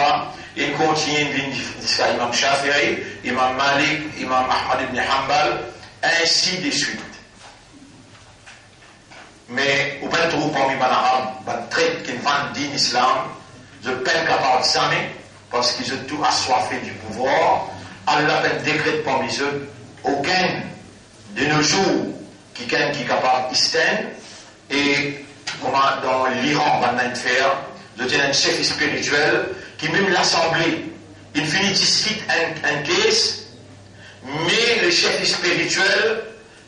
Hanifa, il continue jusqu'à Imam Shafi'i, Imam Malik, Imam Ahmad ibn Hanbal, ainsi de suite. Mais, au peine trouve parmi les Arabes, les traits qui vendent din islam, je peine capable de s'amener, parce qu'ils ont tout assoiffé du pouvoir. Allah peine décrète parmi eux, aucun de nos jours qui est capable d'Isten, et comment dans l'Iran, on va faire, je tiens un chef spirituel qui même l'assemblée, il finit ici un case, mais le chef spirituel,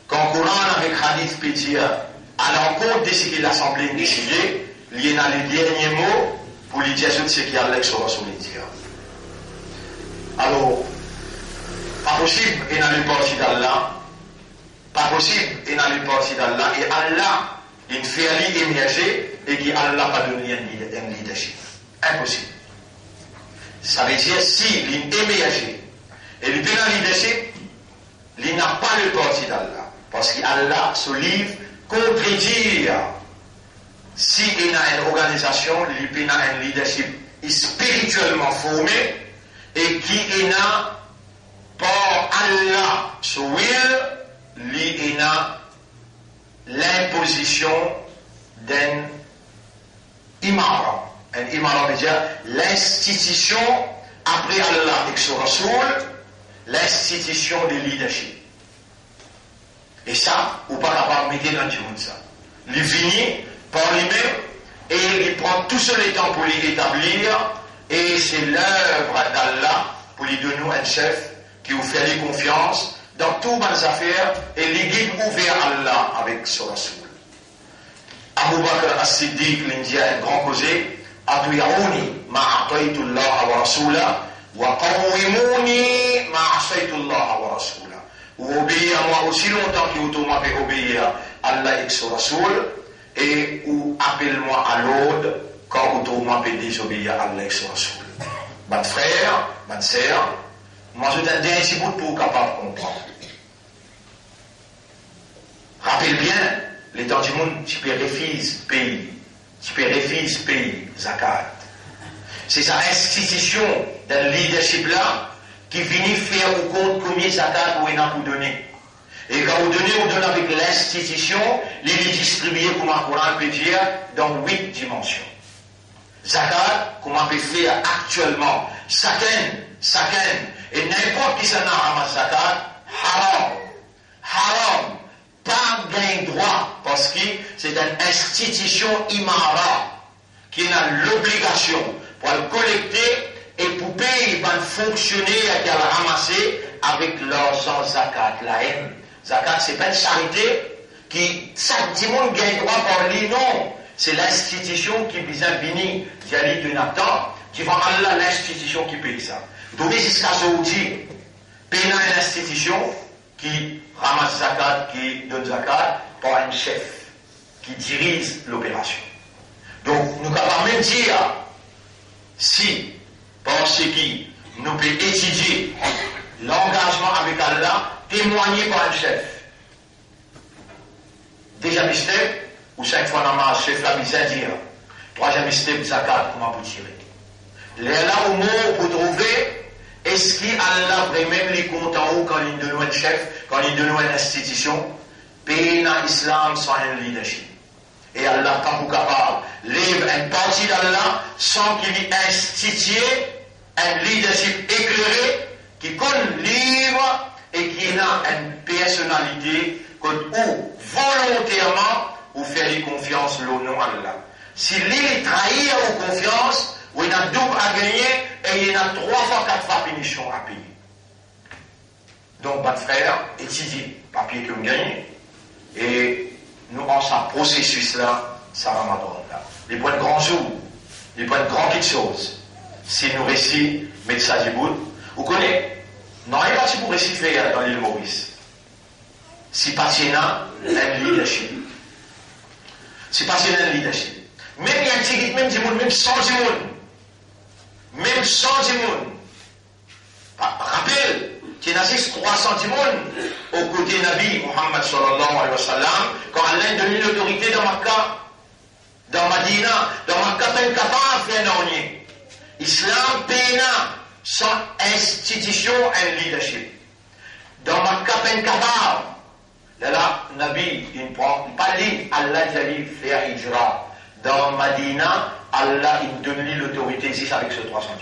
quand Coran avec Hadith peut dire, à l'encontre de ce que l'assemblée a décidé, il y a les derniers mots pour lui dire ce qu'il y a sur le dire. Alors, pas possible, il n'a pas parti d'Allah, pas possible, il n'a pas parti d'Allah, et Allah, il fait aller émerger, et qu'Allah n'a pas donné un leadership. Impossible. Ça veut dire, si il émerge, et il donne un leadership, il n'a pas le parti d'Allah, parce qu'Allah se livre contredire si il a une organisation, il a un leadership spirituellement formé et qui a par Allah ce will, il a l'imposition d'un imara. Un imara veut dire l'institution après Allah et son Rasoul, l'institution de leadership. Et ça, ou pas capable de mettre dans le monde ça. Il finit par lui-même et il prend tout ce temps pour l'établir et c'est l'œuvre d'Allah pour lui donner un chef qui vous fait les confiance dans toutes les affaires et les guide ouvert à Allah avec son Rasoul. Abu Bakr as-Siddiq, l'Indien, un grand causé, Atuyaouni ma'ataytullah wa rasulah wa qawwimuni ma'asaytullah wa rasulah. Ou obéir à moi aussi longtemps que vous m'avez obéir à Allah et son Rasoul, et ou appelle-moi à l'ordre quand vous m'avez désobéir à Allah et son Rasoul. Mon frère, ma sœur, moi je donne un petit bout pour capable de comprendre. Rappelle bien, les temps du monde, tu peux refuser pays, zakat. C'est sa institution d'un leadership là, qui finit faire au compte combien zakat vous a pour donner. Et quand vous donnez, vous donnez avec l'institution, il est distribué, comme un Coran peut dire, dans 8 dimensions. Zakat, comme on peut faire actuellement, chacun, et n'importe qui s'en a ramassé zakat, haram, pas gain droit, parce que c'est une institution imara, qui a l'obligation pour le collecter et pour payer, pour fonctionner et à la ramasser avec l'argent zakat, la haine. Zakat, c'est pas une charité qui, chaque monde gagne droit par lui, non. C'est l'institution qui vient venir, qui a dit de Nathan, qui va Allah l'institution qui paye ça. Donc, jusqu'à aujourd'hui, paye une institution qui ramasse zakat, qui donne zakat, par un chef qui dirige l'opération. Donc, nous pouvons même dire, si, parce que nous pouvons étudier l'engagement avec Allah, témoigné par un chef. Déjà, step, ou 5 fois dans ma chef la mise à dire. 3e step, zakat, comment vous tirer. Là au mot, vous trouvez, est-ce qu'Allah vraiment les comptes en haut quand il donne un chef, quand il donne une institution, pays dans l'islam sans un leadership. Et Allah pas pour capable, livre une partie d'Allah sans qu'il y institue un leadership éclairé qui connaît livre et qui a une personnalité où volontairement vous faire confiance au nom d'Allah. Si l'île trahit aux confiance, il y a double à gagner et il y a 3 fois, 4 fois punition à payer. Donc, votre frère, étudie papier que vous gagnez et nous, en ce processus-là, ça va m'attendre là. Les points de grands jours, les points de grandes choses, si nous récits, mettez ça du bout, vous connaissez. Non, il n'y a pas si vous récitez faire dans l'île Maurice. Si passionnant, un leadership. Si passionnant, un leadership. Même il y a un petit même du monde, même sans du monde. Même sans du monde. Rappelle qu'il y a 300 du monde aux côtés de Nabi Muhammad sallallahu alayhi wa sallam, quand Allah a donné l'autorité dans Makkah, dans Madina, dans Makkah, il n'est pas capable de faire un Islam, sans institution et leadership. Dans Makkah ben Kabar, là, Nabi, il ne prend pas dit, Allah dit faire hijra. Dans Madina, Allah, il donne l'autorité ici avec ce 300 jours.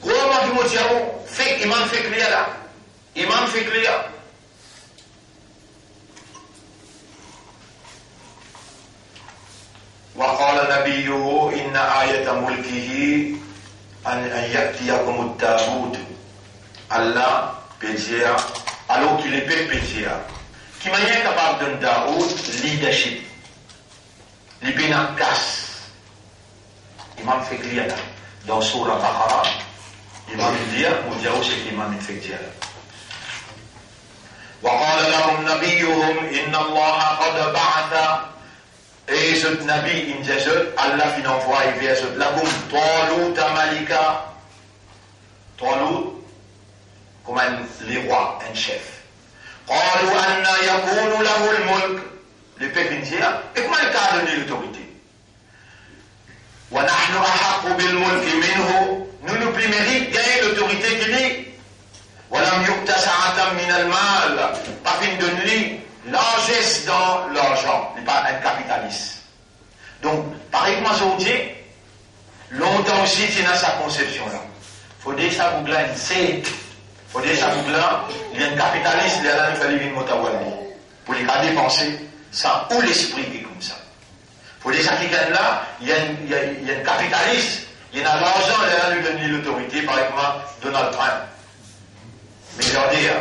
Comment vous dites, imam fait clair là. Imam fait clair. وقال نبيه إن آية ملكه أن يأتيكم التابوت. Allah peut dire, alors qu'il est peut dire, qui est capable de donner leadership. L'ibn casse. Imam fait clair là. Dans Surah Baqara, Imam dit, on dit aussi qu'Imam fait clair. وقال لهم نبيهم إن الله قد بعث. Et ce Nabi, il dit, Allah fin envoie vers ce lagoum, Talut Malika, Talut, comme les rois, un chef. قالوا أن يكون له الملك. Le peuple dit, et comment il t'a donné l'autorité? ونحن أحق بالملك منه. Nous nous plus mérite gagner l'autorité qu'il est. ولم يؤت سعة من المال. Pas fin de lui. Largesse dans l'argent, n'est pas un capitaliste. Donc, par exemple, aujourd'hui, longtemps aussi, il a sa conception-là. Il faut dire ça pour là, il faut dire ça pour là, il y a un capitaliste, il y a un fallait motawali. Pour les cas dépenser, ça, ou l'esprit qui est comme ça. Il faut dire ça quelqu'un là, il y a un capitaliste, il y a de l'argent, il y a lui donner l'autorité, par exemple, Donald Trump. Mais leur dire,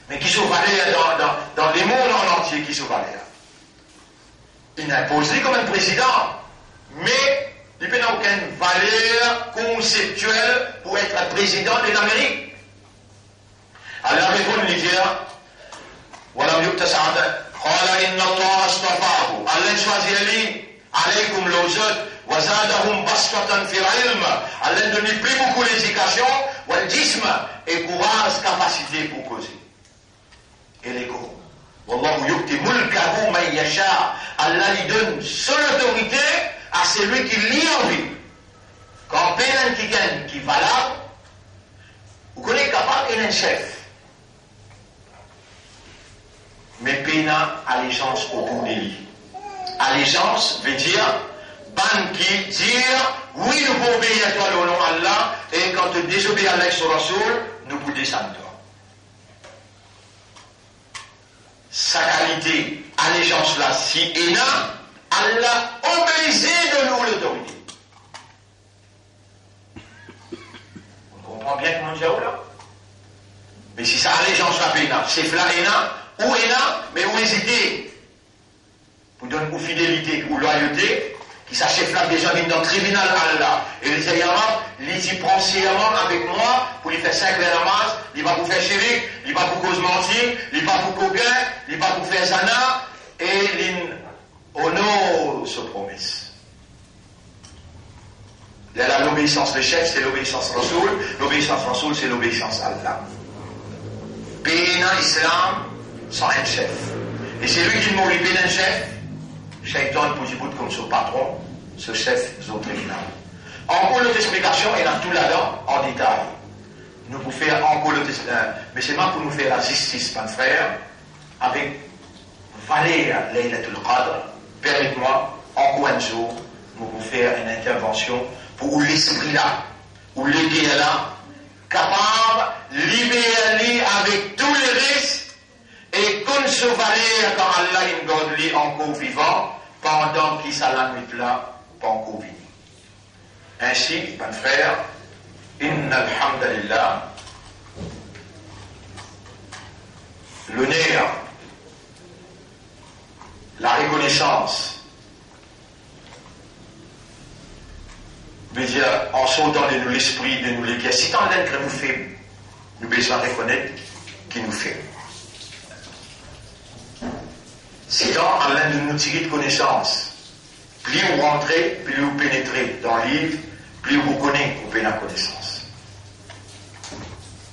mais qui sont valés dans les mondes en entier, qui sont valés. Il n'impose comme un président, mais il n'a aucune valeur conceptuelle pour être président de l'Amérique. Alors, répond l'Idia, ولم يؤت سعة قال إن الله اصطفاه. Allah choisit lui, عليكم l'autre, وزادهم بسطة في العلم. Allah donne plus beaucoup l'éducation, والجسم et courage, capacité pour causer. Et l'ego. Wallahu yu'ti mulkahu man yasha. Allah lui donne son autorité à celui qui l'y envie. Quand un qui est valable, vous connaissez capable et un chef. Mais pena allégeance autour de lui. Allégeance veut dire ban qui dire oui nous pouvons obéir à toi le nom Allah et quand tu désobéis à Allah sur Rasoul, nous pouvons descendre toi. Sa qualité, allégeance là, si et là, Allah obéissait de nous l'autorité. On comprend bien comment dire là? Mais si sa allégeance là, c'est là et là, où est là, mais où hésiter? Pour donner ou fidélité ou loyauté, qui s'achève là déjà dans le tribunal Allah. Et les ayamans, il prend serment avec moi pour lui faire 5 namaz, il va pour faire chérik, il va pour cause mentir, il va pour coquin, il va pour faire zana, et il honore ce promesse. L'obéissance du chef, c'est l'obéissance Rasoul, l'obéissance Rasoul, c'est l'obéissance Allah. Pays dans l'islam, sans un chef. Et c'est lui qui mourit d'un chef. Shaitan pour dire comme son patron, ce chef au tribunal. En cours d'explication, il y a tout là-dedans en détail. Nous pouvons faire en cours d'explication, mais c'est pas pour nous faire la justice, mon frère, avec Valéa Laylatul Qadr. Permettez-moi, en cours un jour, nous pouvons faire une intervention pour l'esprit là, ou l'idée là, capable de libérer avec tous les risques. Et qu'on se valait quand Allah in godly encore vivant, pendant qu'il s'est la nuit là, pas encore vivant. Ainsi, mon frère, inna alhamdulillah, l'honneur, la reconnaissance, veut dire, en sautant de nous l'esprit, de nous l'équerre, si tant d'être que nous fait, nous besoin reconnaître qui nous fait. C'est dans Allah de nous tirer de connaissance. Plus vous rentrez, plus vous pénétrez dans le livre, plus vous connaissez, vous prenez la connaissance.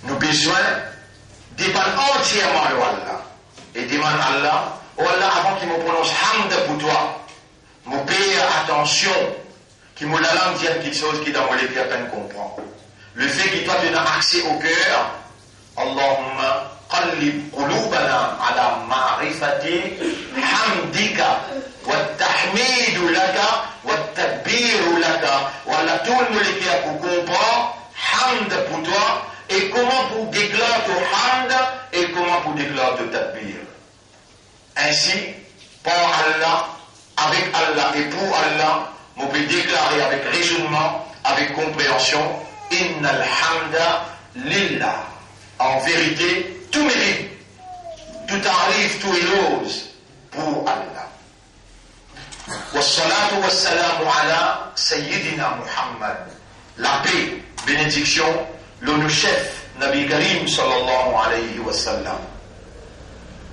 Nous avons besoin de dépendre entièrement de Allah. Et demande à Allah, oh Allah, avant qu'il me prononce hamd pour toi, me paye attention, qui me la langue dit quelque chose qui dans mon cœur à peine comprend. Le fait que toi tu as accès au cœur, Allahumma qallib qulubana ala ma'rifati hamdika wa tahmidu laka wa tadbiru laka. Voilà tout le monde qui a pour comprendre hamd pour toi et comment pour déclarer ton hamd et comment pour déclarer ton tadbir. Ainsi, par Allah, avec Allah et pour Allah, on peut déclarer avec raisonnement, avec compréhension, Innal hamda lillah. En vérité, tout mérite, tout arrive, tout éloge pour Allah. Wassalatu wassalamu ala Sayyidina Muhammad. La paix, bénédiction, l'honneur chef, Nabi Karim sallallahu alayhi wa sallam.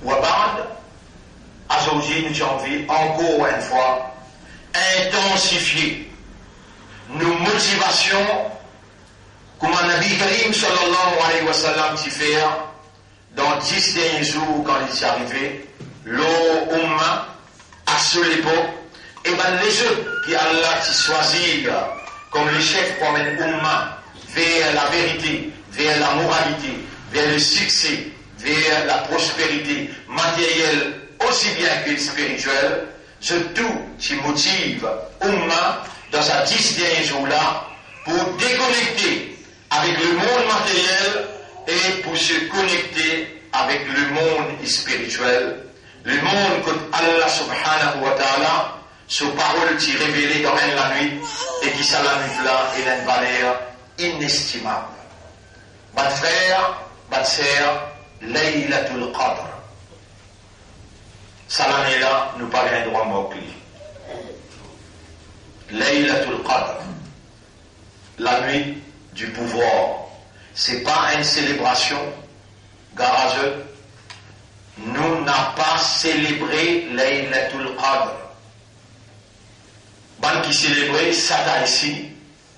Wa ba'd, aujourd'hui nous avons envie encore une fois intensifier nos motivations comme Nabi Karim sallallahu alayhi wa sallam s'y fait dans 10 derniers jours quand il est arrivé, l'Umma à cette époque, et bien les autres qui Allah qui choisit comme les chefs comme une Umma vers la vérité, vers la moralité, vers le succès, vers la prospérité matérielle aussi bien que spirituelle, surtout qui motive Umma dans sa 10 derniers jours-là pour déconnecter avec le monde matériel et pour se connecter avec le monde spirituel, le monde que Allah subhanahu wa ta'ala, sa parole qui révélée dans la nuit et qui ça la nuit là est une valeur inestimable. Votre frère, votre sœur, Laylatul Qadr. Ça l'année là, nous parlons un droit mot-clé. Laylatul Qadr. La nuit du pouvoir. C'est pas une célébration garageuse. Nous n'avons pas célébré Laylatul Qadr. Ban qui célébrait ça ici,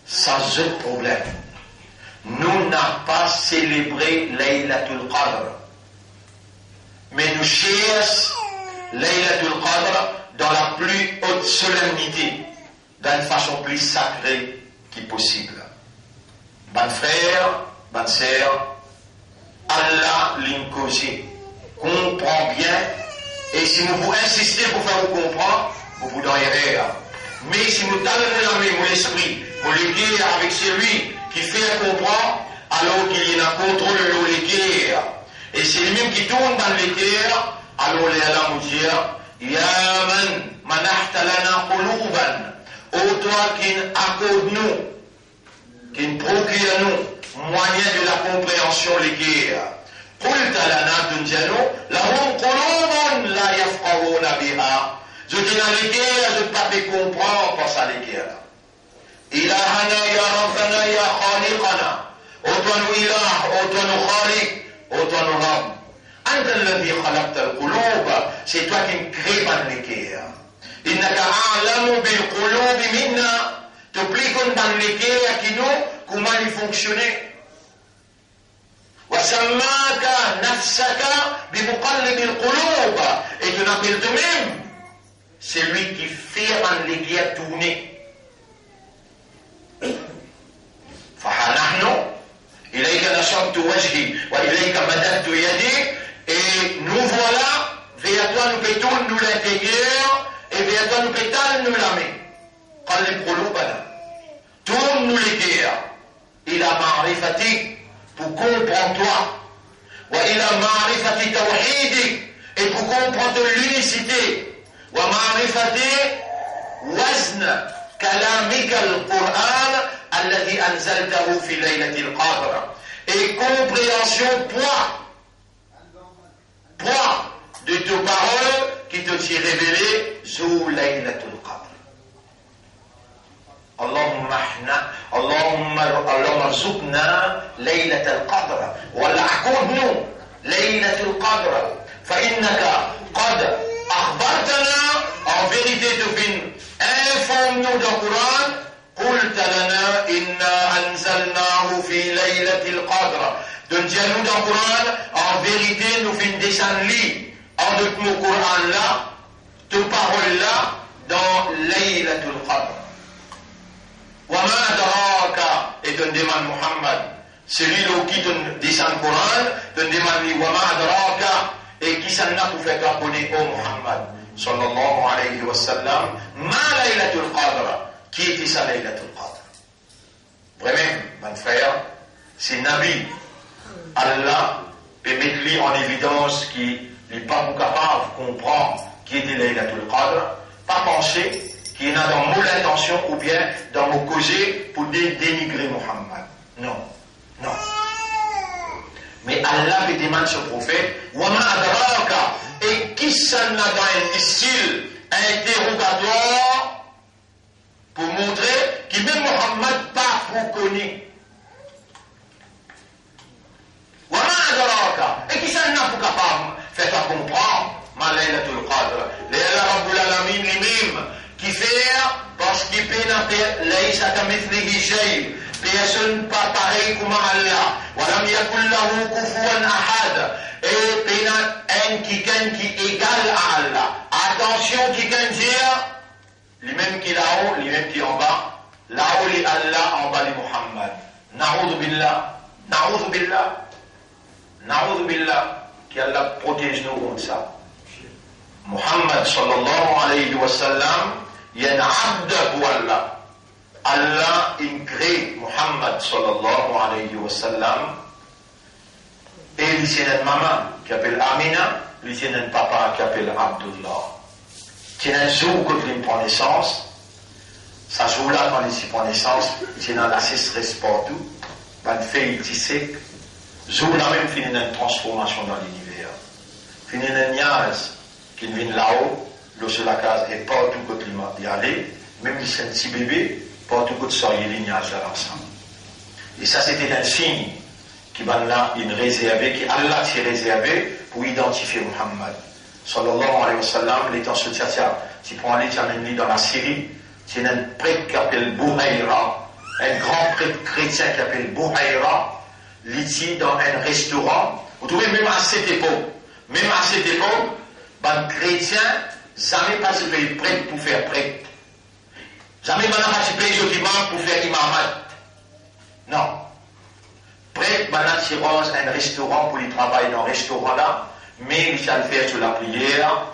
sans aucun problème. Nous n'avons pas célébré Laylatul Qadr. Mais nous cherchons Laylatul Qadr dans la plus haute solennité, d'une façon plus sacrée qui possible. Bon frère, bonne sœur, Allah l'incosé comprend bien, et si vous insistez pour faire vous comprendre, vous vous donnerez. Mais si vous donnez la main, mon esprit, vous l'équerrez avec celui qui fait comprendre, alors qu'il y a un contrôle de l'équerre. Et c'est lui-même qui tourne dans l'équerre, alors les Allah nous dit, Ya man manahta lana quluban, ô toi qui accorde nous, qui nous procure nous, moyen de la compréhension l'équerre. Qulta lana dunjano, lahum qulubun la yafqahuna biha. Je dis dans l'équerre, je ne peux pas comprendre par ça l'équerre. Ilahana ya rabbana ya khaliqana. Ô toi nous ilah, ô toi nous khaliq, ô toi nous rabb. Anta alladhi khalaqta al-qulub, c'est toi qui me crée par l'équerre. Innaka a'lamu bil qulub minna. Tu plus qu'on dans l'équerre qui nous, comment il fonctionnait. Wa sammaka nafsaka bi muqallib al-qulub. Et tu n'appelles de même. C'est lui qui fait en l'équerre tourner. فَحَنَحْنُ إِلَيْكَ نَشَرْتُ وَجْهِي وَإِلَيْكَ مَدَدْتُ يَدِي. Et nous voilà, vers toi nous pétons nous l'intérieur, et vers toi nous pétons nous la main. قَلِّبْ قُلُوبَنَا. Tourne nous l'équerre. إِلَى مَعْرِفَتِكَ, pour comprendre toi. وَإِلَى مَعْرِفَةِ تَوْحِيدِكَ, et pour comprendre l'unicité. ومعرفة وزن كلامك القرآن الذي أنزلته في ليلة القدر. Et compréhension poids de tes paroles qui te sont révélées sous Laylatul Qadr. اللهم ارزقنا ليلة القدر ولا أعقدنا ليلة القدر فإنك قد أخبرتنا. En vérité tu viens informe-nous dans le Coran. قلت لنا إنا أنزلناه في ليلة القدر. Donc dis-nous dans le Coran, en vérité nous viens descendre lui en notre mot Coran là, tes paroles là dans Laylatul Qadr. Wa ma adraka, et te demande Muhammad. Celui qui te descend le Coran, te demande wa ma adraka, et qui s'en a pour faire connaître au Muhammad, sallallahu alayhi wa sallam, ma laylatul qadr, qui était sa laylatul qadr. Vraiment, mon frère, c'est Nabi, Allah peut mettre lui en évidence qu'il n'est pas capable de comprendre qui était laylatul qadr, pas penser qu'il y a dans mon intention ou bien dans mon causé pour dénigrer Muhammad. Non, non. Mais Allah lui demande ce prophète, wa ma adraka, et qui s'en a dans un style interrogatoire pour montrer que même Muhammad pas pour connu. Wa ma adraka, et qui s'en a pour capable faire comprendre ma laylatul qadr. Layla Rabbul Alamin lui-même qui fait parce qu'il peut n'appeler laysa kamithlihi shay. Personne pas pareil comme Allah. Walam yakul lahu kufuwan ahad. Et pena un qui égal à Allah. Attention qui can dire, lui-même qui là-haut, lui-même qui en bas. Là-haut les Allah, en bas les Muhammad. Na'udhu billah. Na'udhu billah. Na'udhu billah. qu'Allah protège nous contre ça. Muhammad sallallahu alayhi wa sallam, il y a un abd pour Allah. Allah il crée Muhammad sallallahu alayhi wa sallam et il y a une maman qui s'appelle Amina, il y a un papa qui s'appelle Abdullah. Il y a un jour quand il prend naissance, ça jour-là quand il prend naissance, il y a la sécheresse partout, il fait il sec. Jour-là même, il y a une transformation dans l'univers. Il y a une niaise qui vient là-haut, l'eau sur la case, et partout quand il y allait, même si c'est un petit bébé, partout quand il sort, il y a une niaise là ensemble. Et ça, c'était un signe qui va là, une réservé, qui Allah s'est réservé pour identifier Muhammad. Sallallahu alayhi wa sallam, l'étant sur Tchatia, tu prends aller, tu amènes dans la Syrie, c'est un prêtre qui s'appelle Bouhaïra, un grand prêtre chrétien qui s'appelle Bouhaïra, ici dans un restaurant. Vous trouvez même à cette époque, ben chrétien, jamais pas se payer prêtre pour faire prêtre. Jamais pas se payer imam pour faire imamat. Non. Prêtre, maintenant, tu ranges un restaurant pour y travailler dans un restaurant là, mais il va le faire sur la prière,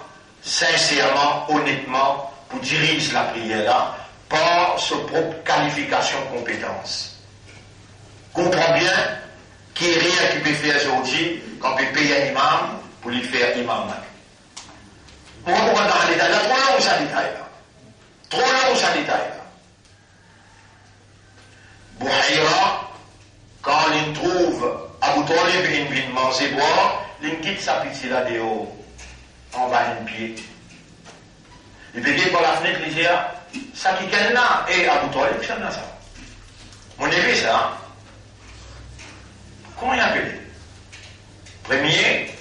sincèrement, honnêtement, pour diriger la prière là, par sa propre qualification, compétence. Comprends bien qu'il n'y a rien qui peut faire aujourd'hui quand on peut payer un imam pour lui faire imam. On va voir dans les détails là, trop long ça détail là. Trop long ça détail là. Bouhaïra, quand il trouve Abu Talib, il vient manger boire, il quitte sa petite là dehors, en bas un pied. Il veut par la fenêtre, il dit, ça qui est là, et Abu Talib, c'est ça. Mon avis, ça, hein? Comment il appelle? Premier,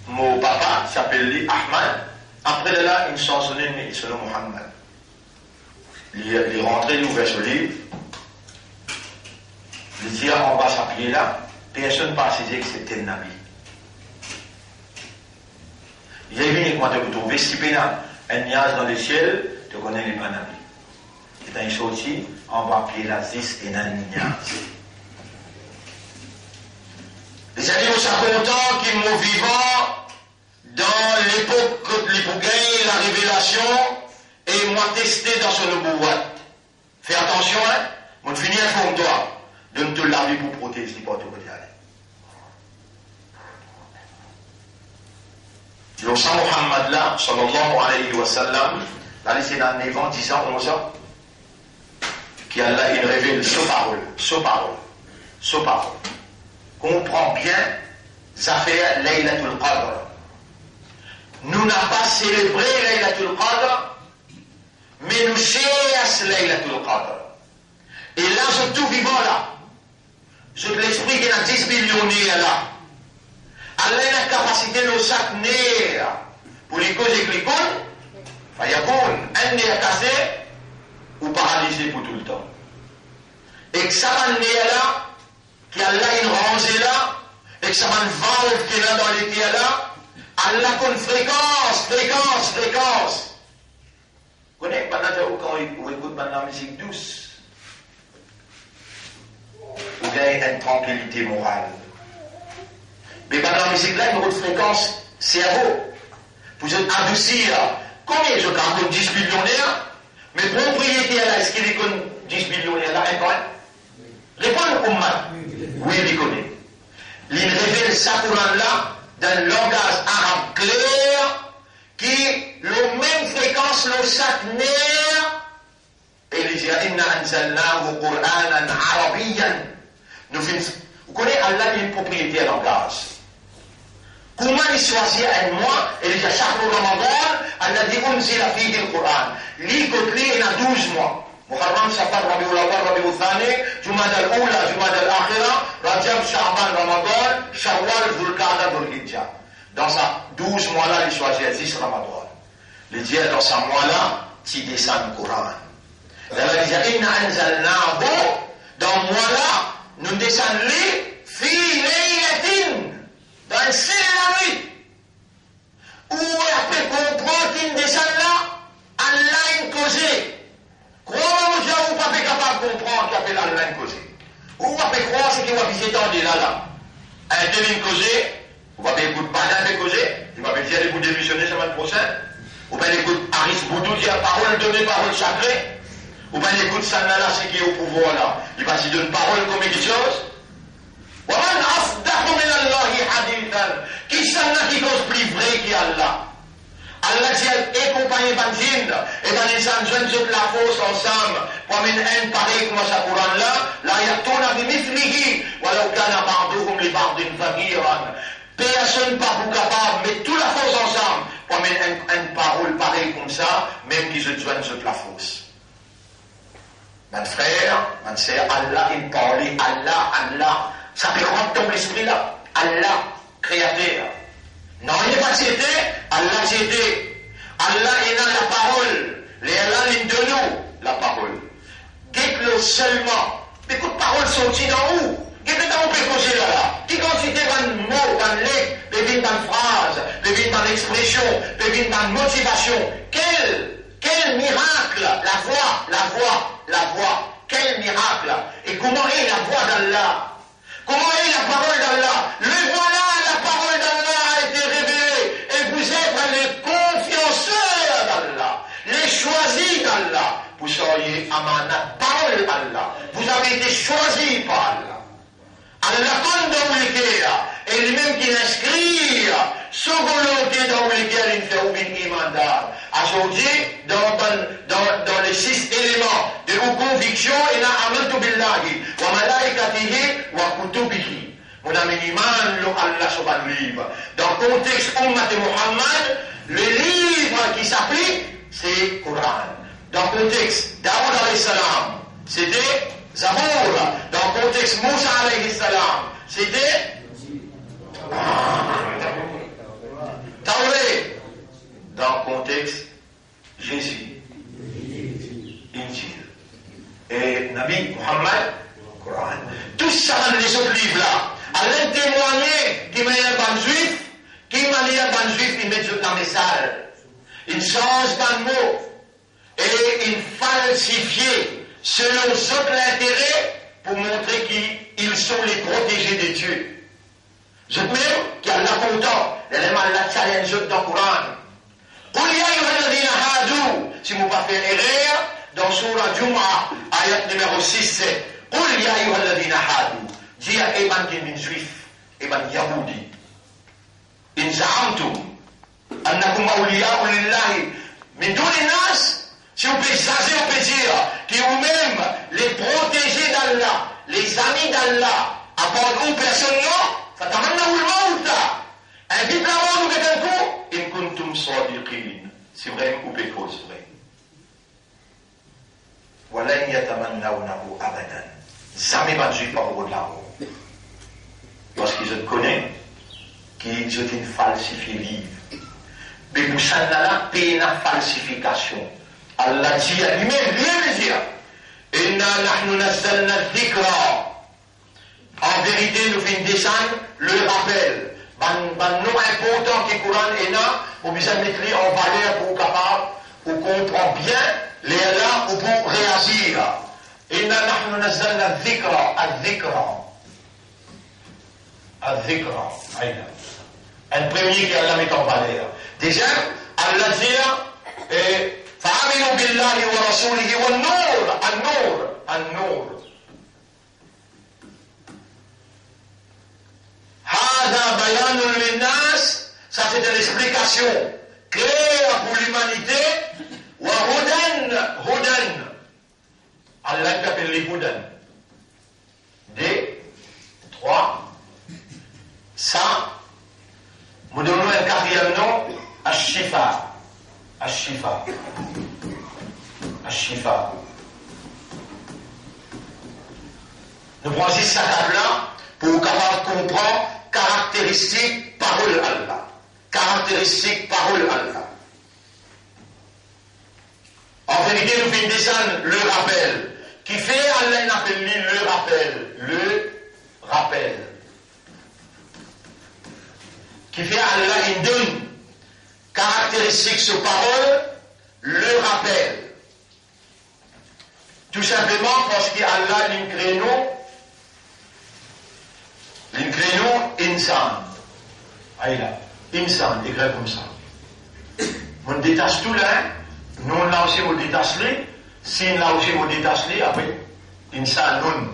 mon papa s'appelle Ahmad. Après de là, il s'en sonnait, il s'appelle Muhammad. Il est rentré, il ouvert ce livre. Il dit, on va s'appuyer là. Personne ne précisait que c'était le Nabi. Il y a une quand tu trouves si pénal, un nuage dans le ciel, tu connais les pas Nabi. Et quand il sorti, on va appuyer la 10 et un nuage. Les amis, on sont contents qu'ils m'ont vivant dans l'époque de l'épougaille, la révélation, et moi testé dans son nubuwat. Fais attention, hein, on finit informe-toi. Donne te laver pour protéger, pas tout côté aller. Le sang Muhammad là, sallallahu alayhi wa sallam, là, c'est dans 9 ans, 10 ans, 11 ans, qui Allah, il révèle ce parole. Comprends bien, ça fait Laylatul Qadr. Nous n'avons pas célébré Laylatul Qadr, mais nous cherchons Laylatul Qadr. Et là, je tout vivant là. Je l'esprit qui a 10 millionnaires là. Allah a la capacité de s'acner pour les causes et les causes. Il y a un nez à casser ou paralysé pour tout le temps. Et que ça va là, qui a là une rangée là, et que ça va une valve qui est là dans les pieds là, Allah a une fréquence. Vous connaissez quand on écoute la musique douce, pour gagner une tranquillité morale. Mais pendant la musique là, une autre fréquence cerveau. Vous êtes adoucir. Combien je garde 10 millionnaires? Mais propriétaires là, est-ce qu'il est comme 10 millionnaires là? Répondez au mal. Oui, il connaît. Il révèle ça Coran là dans le langage arabe clair qui la même fréquence le chaque nerf. Et il dit inna anzalnahu qur'anan arabiyyan. Vous connaissez Allah il est propriétaire langage. Comment il choisit un mois? Il dit chaque Ramadan, Allah dit unzila fihi al-Qur'an. Lui côté il a 12 mois. محرم صفر ربيع الأول ربيع الثاني جماد الأولى جماد الآخرة رجب شعبان رمضان شوال ذو القعدة ذو الحجة. Dans sa 12 mois-là, il choisit 10 Ramadan. Il dit dans ce mois-là, tu descends le Coran. Il dit inna anzalnahu, dans ce mois-là, nous descendons fi laylatin, dans le ciel de la nuit. Où après comprendre qu'il descend là, Allah est causé. Comment vous n'êtes pas capable de comprendre qu'il y a Allah causé? Vous pouvez croire ce qui va visiter là. Un demi causé, vous pouvez écouter Badin causé, vous pouvez dire les coups démissionner la semaine prochaine, vous pouvez écouter Aris Boudou dire parole donnée, parole sacrée, vous pouvez écouter Sanala, ce qui est au pouvoir là, il va se donner une parole comme quelque chose. وَمَنْ أَصْدَقُ مِنَ اللَّهِ حَدِيثًا qui s'en qui cause plus vrai qu'Allah. Allah dit accompagné par Jinn, et ben les gens jeunes de la force ensemble, pour une haine pareille comme ce Coran là, la yatuna bi mithlihi, walau kana ba'duhum li ba'din faqiran. Personne pas pour capable, mais toute la force ensemble, pour une parole pareille comme ça, même qu'ils se joignent de la force. Mon frère, mon sœur, Allah il parle, Allah, ça peut rentrer dans l'esprit là, Allah, créateur. Non, il n'est pas cité, Allah cité. Allah est dans la parole. Les Allah est de nous, la parole. Dites-le seulement. Mais toute parole sortie d'en où? Qu'est-ce que vous pouvez poser là? Qui considère un mot, un lettre, les vignes d'une phrase, les vignes d'une expression, les vignes d'une motivation? Quel miracle? La voix. Quel miracle? Et comment est la voix d'Allah? Comment est la parole d'Allah? Le voilà, la parole d'Allah a été révélée. Et vous êtes les confianceurs d'Allah, les choisis d'Allah. Vous seriez amanat, parole d'Allah. Vous avez été choisis par Allah. Allah compte dans les et lui-même qui l'inscrit, sans volonté dans lesquels il fait aucun iman. Aujourd'hui, dans les 6 éléments de vos convictions, il y a amantu billahi, wa malaikatihi, wa kutubihi. Mon ami iman, Allah sur le livre. Dans le contexte Ummat de Muhammad, le livre qui s'applique, c'est Coran. Dans le contexte Daoud alayhi salam, c'était Zabour. Dans le contexte Moussa alayhi salam, c'était Tawré. Dans le contexte Jésus, Injil. Et Nabi Muhammad, Coran. Tout ça dans les autres livres-là. À témoigner qui m'a un juif, qui m'a un juif, il met un message. Il change d'un mot et il falsifie selon son intérêt pour montrer qu'ils sont les protégés de Dieu. Je même qui a la content, l'élément la challenge dans le Coran. Si vous ne pas faire erreur, dans Surah Jum'ah, ayat numéro 6, c'est قل يا أيها الذين هادوا dis à Eban qui est juif, Eban Yahoudi, in za'amtum annakum awliya'u lillahi min duni nas, si vous pouvez changer, on peut dire que vous-même les protégés d'Allah, les amis d'Allah, à part une personne non, fatamannahu al-mawta, invite la mort ou quelqu'un coup, in kuntum sadiqin, c'est vrai ou peut cause vrai. Walan yatamannawnahu abadan. Jamais pas de juif par au de la mort. Parce qu'ils se connaissent, qu'ils ont une falsifié livre. Mais pour ça, là, c'est une falsification. Allah dit à lui-même, bien le dire. Inna nahnu nazzalna dhikra. En vérité, nous faisons descendre le rappel. Un nom important qui est Coran et là, on besoin de mettre en valeur pour capable, pour comprendre bien les là ou pour réagir. إنا نحن نزلنا الذكر أين un premier qui Allah met en valeur. Deuxième, Allah dit فآمنوا بالله ورسوله والنور هذا بيان للناس. Ça c'est une explication claire pour l'humanité. وهدى Allah appelle les Hudan. 2, 3, ça. Nous donnons un quatrième nom, Ash-Shifa. Nous prenons ici cette table-là pour capable comprendre caractéristiques parole Allah. En vérité, nous venons descendre le rappel. Qui fait Allah n'appelle le rappel. Qui fait Allah il donne caractéristique sur parole, le rappel. Tout simplement parce qu'Allah l'incréno insan. Aïla, insan, écrit comme ça. On détache tout là, nous on l'a aussi on détache les, si on l'a aussi on détache les, après, insan, non.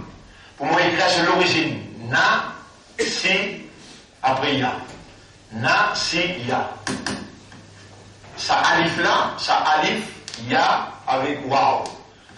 Pour moi, écrit sur l'origine, na, si, après ya. Na, si, ya. Ça alif là, ça alif, ya, avec waouh.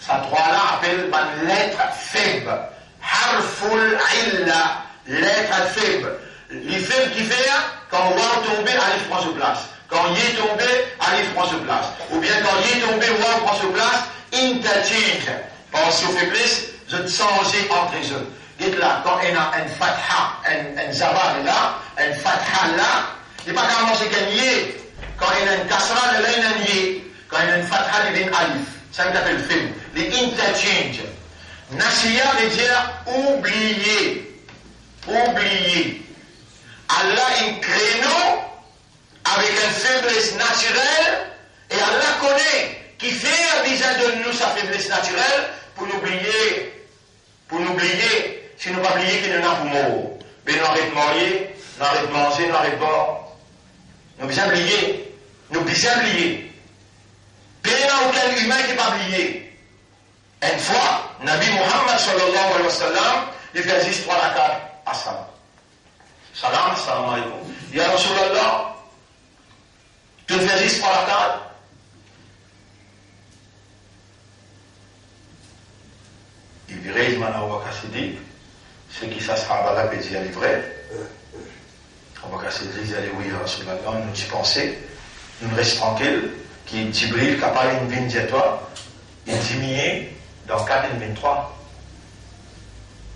Ça trois là appelle une lettre faible. Harful illa, lettre faible. Les faibles qui fait, quand waouh tombé, alif prend sa place. Quand y est tombé, alif prend sa place. Ou bien quand y est tombé, waouh prend sa place, interchange. Par sa faiblesse, je te changer entre les eux. Dites là, quand il y a un fatha, un zabar là, un fatha là, il n'est pas comment c'est gagné. Quand il y a un kasra, il y a un yé. Quand il y a un fatha, il y a un alif. Ça qu'on appelle faible. Les interchange. Nasiya veut dire oublier. Allah a un créneau avec une faiblesse naturelle et Allah connaît qui fait à déjà de nous sa faiblesse naturelle pour nous oublier. Si nous ne pas oublier que nous n'avons pas mort. Mais nous arrêtons de marier, nous arrêtons de manger, nous arrêtons de boire. Nous besoin oublier. Il n'y a aucun humain qui n'a pas oublié. Une fois, Nabi Muhammad sallallahu alayhi wa sallam, il fait juste 3 rakats à salam. Salam alaykum. Ya Rasulallah, tu fais juste 3 rakats. Il dirait, il m'a dit, ce qui ça sera là, il dit, elle est vraie. On va casser le disait, oui, Rasulallah, nous y pensons, nous restons tranquilles, qui est Jibril, capable une vigne de toi, il diminué dans 4 et 23.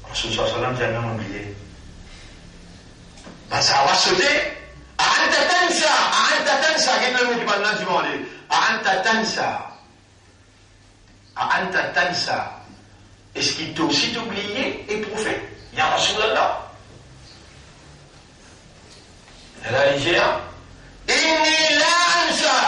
Rasulallah sallam, j'ai même oublié. Ben ça va sauter. A'anta tansa, quel est le mot qui m'a demandé? A'anta tansa. Est-ce qu'il t'a aussi oublié et prophète? Ya Rasulallah. Elle a dit, Inni la ansa.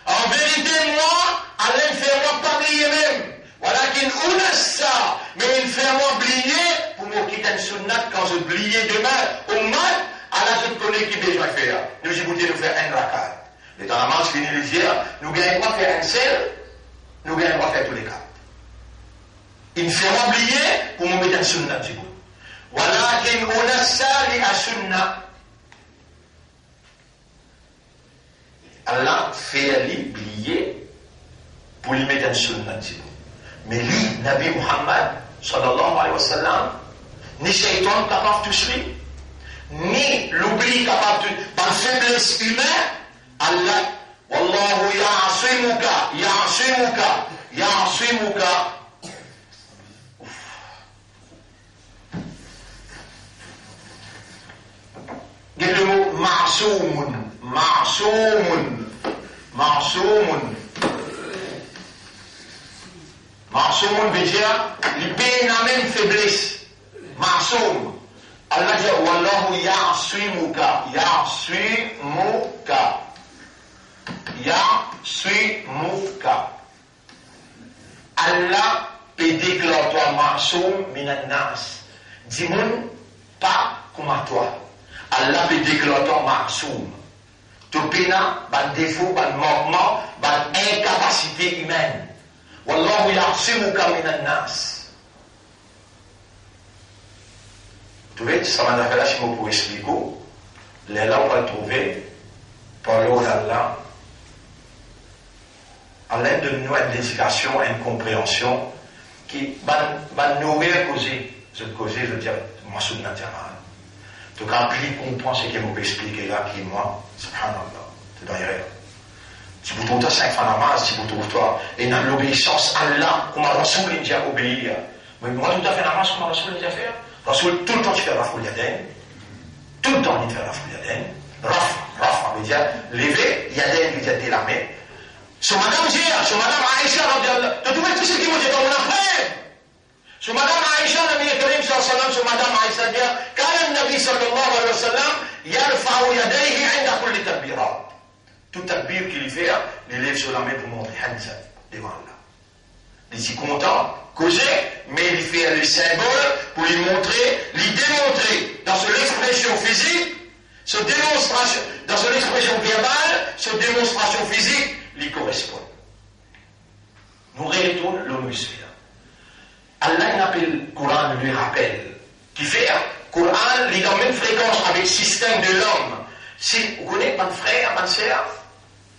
En vérité, moi, Allah ne fait moi pas oublier même. Voilà qu'il unassa. Mais il fait moi oublier pour me quitter une sunnat quand je oubliais demain. Au mat, Allah je connais qui besoin de faire. Nous j'ai voulu nous faire un rakat. Mais dans la marche finie les yeux, nous gagnons pas faire un seul, nous gagnons pas faire tous les cas. Il me fait moi oublier pour me mettre une sunnat. Voilà qu'il unassa li a sunnat. Allah fait oublier pour lui mettre un sunnah. Mais lui, Nabi Muhammad, sallallahu alayhi wa sallam, ni shaitan capable de toucher, ni l'oubli capable de par faiblesse humaine, Allah, Wallahu ya'asimuka. Dites le mot ma'soumun. Ma'soumun veut dire, il paye la même faiblesse. Ma'soum. Allah dit, Wallahu ya'asimuka. Allah et déclare-toi ma'soum minan nas. Dis-moi pas comme à toi. Allah peut déclare-toi ma'soum. Tu pena, ban défaut, ban manquement, ban incapacité humaine. Wallahu ya'simuka minan nas. Tu vois, ça m'a fait là, je pour expliquer. Les là, on va le trouver par l'eau d'Allah. Allah donne-nous une éducation, une compréhension qui va nourrir causer. Je veux dire, moi, je suis naturel. Donc, en plus, comprend ce qu'il m'a expliqué là, qui moi, subhanallah, c'est derrière. Si vous trouvez 5 fois namaz, si vous trouvez toi, et dans l'obéissance à Allah, comme Rasoul il dit à obéir. Mais moi, tout à fait namaz, comme Rasoul il dit à faire. Rasoul, tout le temps, tu fais Rafou Yaden. Tout le temps, il fait Rafou Yaden. Rafa, veut dire, lever, Yaden, veut dire délamer. Sur madame Aïcha, tu trouves tout ce qui m'a dit dans mon affaire. Sur madame Aïcha, le Nabi Karim sallallahu alayhi wa sallam, sur madame Aïcha dit, quand le Nabi sallallahu alayhi wa sallam, yarfa'u yadayhi 'inda kulli takbirat. Tout takbir qu'il fait, il lève sur la main pour montrer Hamza devant Allah. Il est content, causé, mais il fait le symbole pour lui montrer, lui démontrer dans son expression physique, dans son expression verbale, son démonstration physique, lui correspond. Nous retournons l'homusphère. Allah n'appelle Coran, lui rappelle. Qui fait Coran, il est dans la même fréquence avec le système de l'homme. Si vous connaissez, mon frère, ma soeur,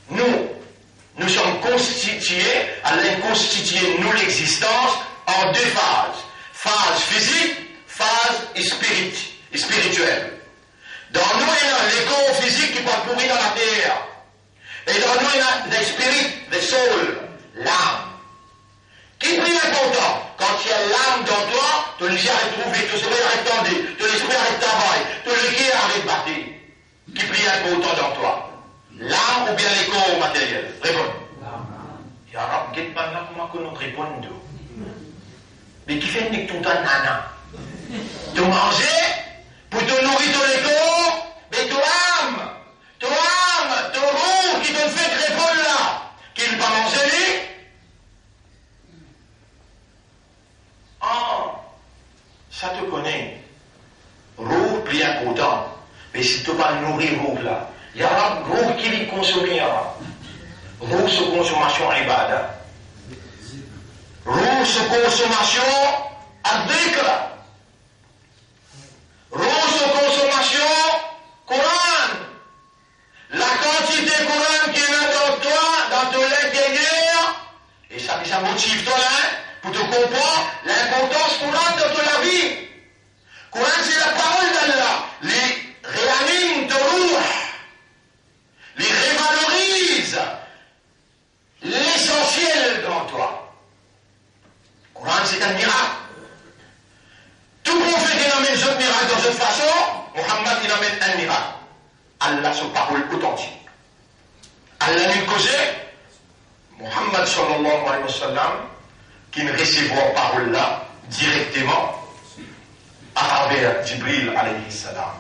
nous sommes constitués, Allah a constitué nous l'existence en 2 phases. Phase physique, phase spirituelle. Dans nous, il y a les corps physiques qui peuvent courir dans la terre. Et dans nous, il y a l'esprit, le soul, l'âme. Qui est plus important? Quand il y a l'âme dans toi, tu l'as retrouvé, tu l'esprit arrête tendé, tu l'esprit arrête travail, tu le cœur arrête battre. Qui est plus important dans toi? L'âme ou bien les corps matériels? Réponds. Ya Rab, qu'est-ce que nous répondons? Mais qui fait que tout le temps nana? Tu manges pour te nourrir tous les corps, mais ton âme, ton roux qui te fait répondre là, qu'il va manger lui. Ah, ça te connaît. Roux plus important. Mais si tu vas nourrir roux là, il y a un roux qui lui consommera. Roux sous consommation ibada. Roux sous consommation adhikra. Roux sous consommation Coran. La quantité Coran qui est dans toi, dans ton intérieur, et ça motive toi là, pour te comprendre l'importance Coran dans ta vie. Coran c'est la parole d'Allah. Les réanime de roux. Les révalorise l'essentiel dans toi. Coran c'est un miracle. Tout prophète il amène ce miracle dans cette façon, Muhammad il amène un miracle. Allah son parole authentique. Allah nous causait, Muhammad sallallahu alayhi wa sallam, qui ne recevait parole là directement à travers Jibril alayhi salam.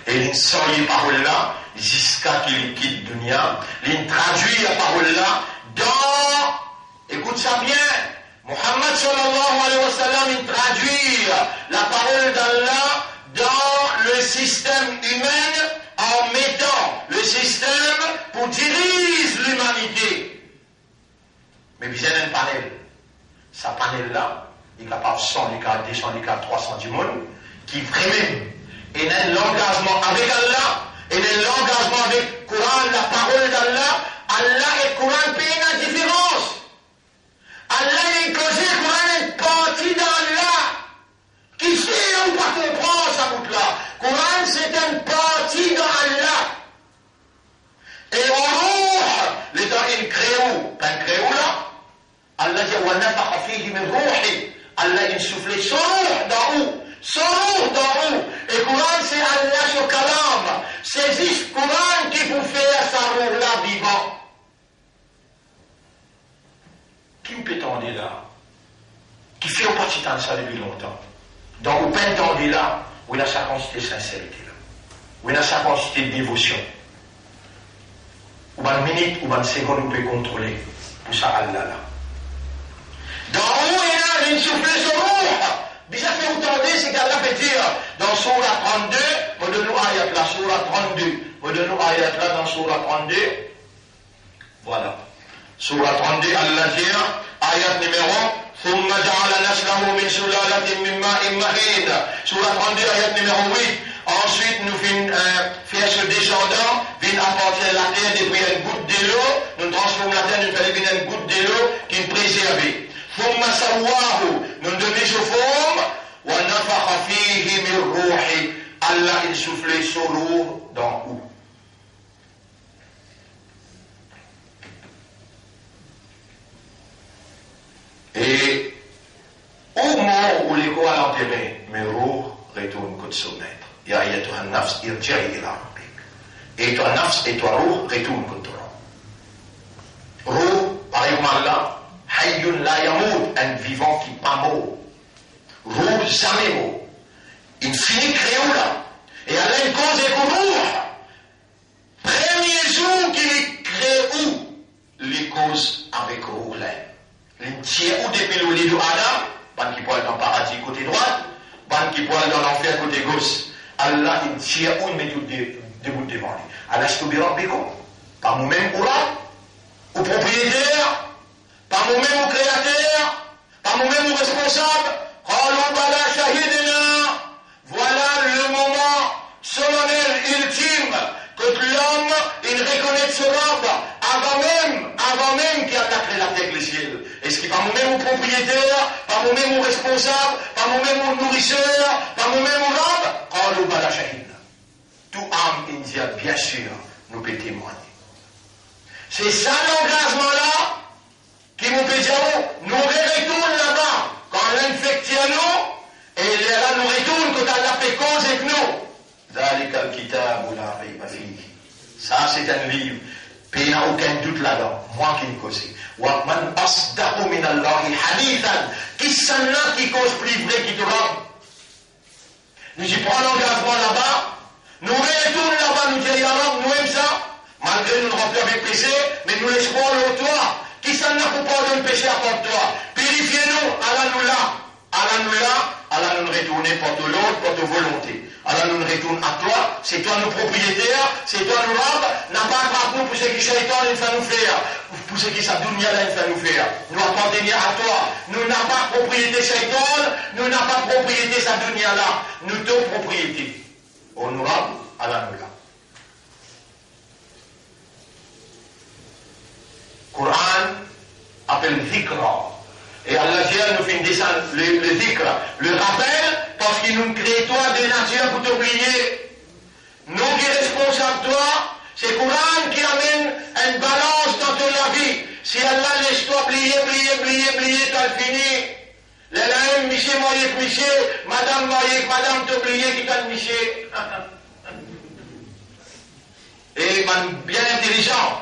Et il sort les paroles là jusqu'à qu'il quitte dunya. Il traduit la parole là dans, écoute ça bien, Muhammad sallallahu alayhi wa sallam, il traduit la parole d'Allah dans le système humain en mettant le système pour diriger l'humanité. Mais bien un panel. Ce panel là, il est capable 100 cas, 200 cas, 300 du monde, qui vraiment, il a un engagement avec Allah, il a un engagement avec le Coran, la parole d'Allah. Allah et le Coran payent la différence. Allah est causé, le Coran est parti d'Allah. Qui sait ou pas comprendre ça bout là? Le Coran c'est une partie d'Allah. Et en roux, les temps il créou, pas un créou là. Allah dit wa nafakha fihi min ruhi. Allah il soufflait son roux dans où? Son roux dans où? Et le Coran c'est Allah sur kalam. C'est juste le Coran qui peut faire sa roux là vivant. Qui me peut tendre là? Qui fait partie de ça depuis longtemps? Donc, vous pouvez tendre là, où il y a sa quantité de sincérité là. Où il y a sa quantité de dévotion. Où une minute, ou une seconde, vous pouvez contrôler. Pour ça, Allah là. Dans où il a une soufflé sur roue. Bisa fait entendre ce qu'Allah peut dire dans Surah 32, me donne ayat là, Surah 32, me donne ayat là dans Surah 32. Voilà. Surah 32, Allah dit, ayat numéro, ثم جعل نسله من سلالة من ماء مهين. Surah 32, ayat numéro 8. Ensuite, nous faire ce descendant, vient apporter la terre depuis une goutte de l'eau, nous transformons la terre, nous faisons une goutte de l'eau qui est préservée. ثم سواه, nous donnons ce forme, ونفخ فيه من روحه. Allah, il soufflait sur l'eau dans où? Et au moment où les corps à l'enterrer, mes roues retournent contre son maître. Ya ayyatuha nafs irji'i ila rabbik. Et toi nafs et toi roux retourne contre toi. Roux, pareil comme Allah, hayyun la yamoud, un vivant qui pas mort. Roux jamais mort. Il finit créé là. Et Allah une cause est pour roux. Premier jour qu'il crée où? Les causes avec roux là. Les tiers ou depuis le lit de Adam, ban qui poil dans le paradis côté droit, ban qui poil dans l'enfer côté gauche. Allah, il tient où il met tout debout devant lui. Allah, je te bira par nous-mêmes ou là, au propriétaire, par nous-mêmes au créateur, par nous-mêmes au responsable. Voilà le moment solennel, ultime, que l'homme, il reconnaît ce robe avant même qu'il a créé la terre et le ciel. Est-ce qu'il par nous-mêmes au propriétaire, par nous-mêmes au responsable, par nous-mêmes au nourrisseur, par nous-mêmes au robe? Tout âme indienne, bien sûr, nous peut témoigner. C'est ça l'engagement-là qui nous peut dire, nous retournons là-bas, quand l'infecté à nous, et là nous retournons quand elle a fait cause avec nous. Ça, c'est un livre. Il n'y a aucun doute là-dedans. Moi qui le connais. وَمَنْ أَصْدَقُ مِنَ اللَّهِ حَدِيثًا. Qui s'en a qui cause plus vrai qui te rend? Nous y prenons l'engagement là-bas, nous retournons là-bas, nous disons, Yallah, nous aimons ça, malgré nous remplir avec péché, mais nous laissons le toi. Qui s'en a pour pardonner le péché à part toi? Purifiez-nous, Allah nous retourne pour l'autre, pour ta volonté. Allah nous retourne à toi, c'est toi le propriétaire, c'est toi le rab, n'a pas à nous pour ce qui shaitan il fait nous faire, pour ce qui sa dunya il fait nous faire. Nous appartenons à toi, nous n'avons pas propriété shaitan, nous n'avons pas propriété sa dunya là, nous t'avons propriété. Honorable, Allah nous l'a. Coran appelle dhikra. Et Allah nous fait descendre le dhikr, le rappel, parce qu'il nous crée toi de nature pour t'oublier. Nous qui sommes responsables de toi, c'est Coran qui amène une balance dans ton vie. Si Allah laisse toi plier, tu as fini. L'élève, monsieur, madame t'oublier qui t'a miché. Et bien intelligent,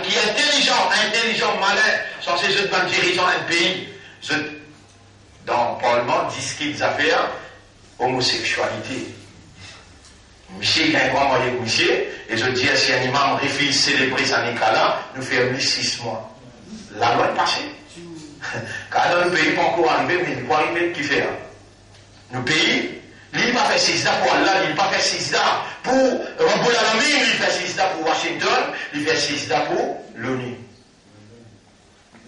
qui est intelligent, malin, censé être dirigeant d'un pays. Dans le Parlement, disent qu'ils affaires homosexualité. Monsieur, il y a un grand moyen de monsieur, et je dis, si un imam refuse célébrer sa nikala, nous faisons 6 mois. La loi est passée. Car dans le pays, pas encore arrivé, mais il faut arriver qui fait. Le pays, il n'a pas fait 6 pour Allah, il n'a pas fait 6 pour Rabbul Alamin, il fait 6 pour Washington, il fait 6 pour l'ONU.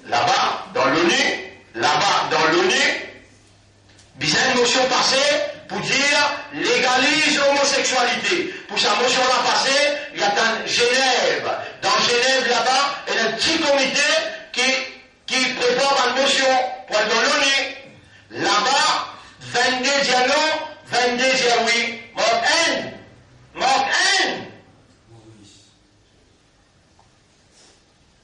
Là-bas, dans l'ONU, il y a une motion passée pour dire légalise l'homosexualité. Pour sa motion-là passée, il y a dans Genève. Dans Genève, là-bas, il y a un petit comité qui prépare une motion pour aller dans l'ONU. Là-bas, 22 disent non, 22 disent oui. Mort haine.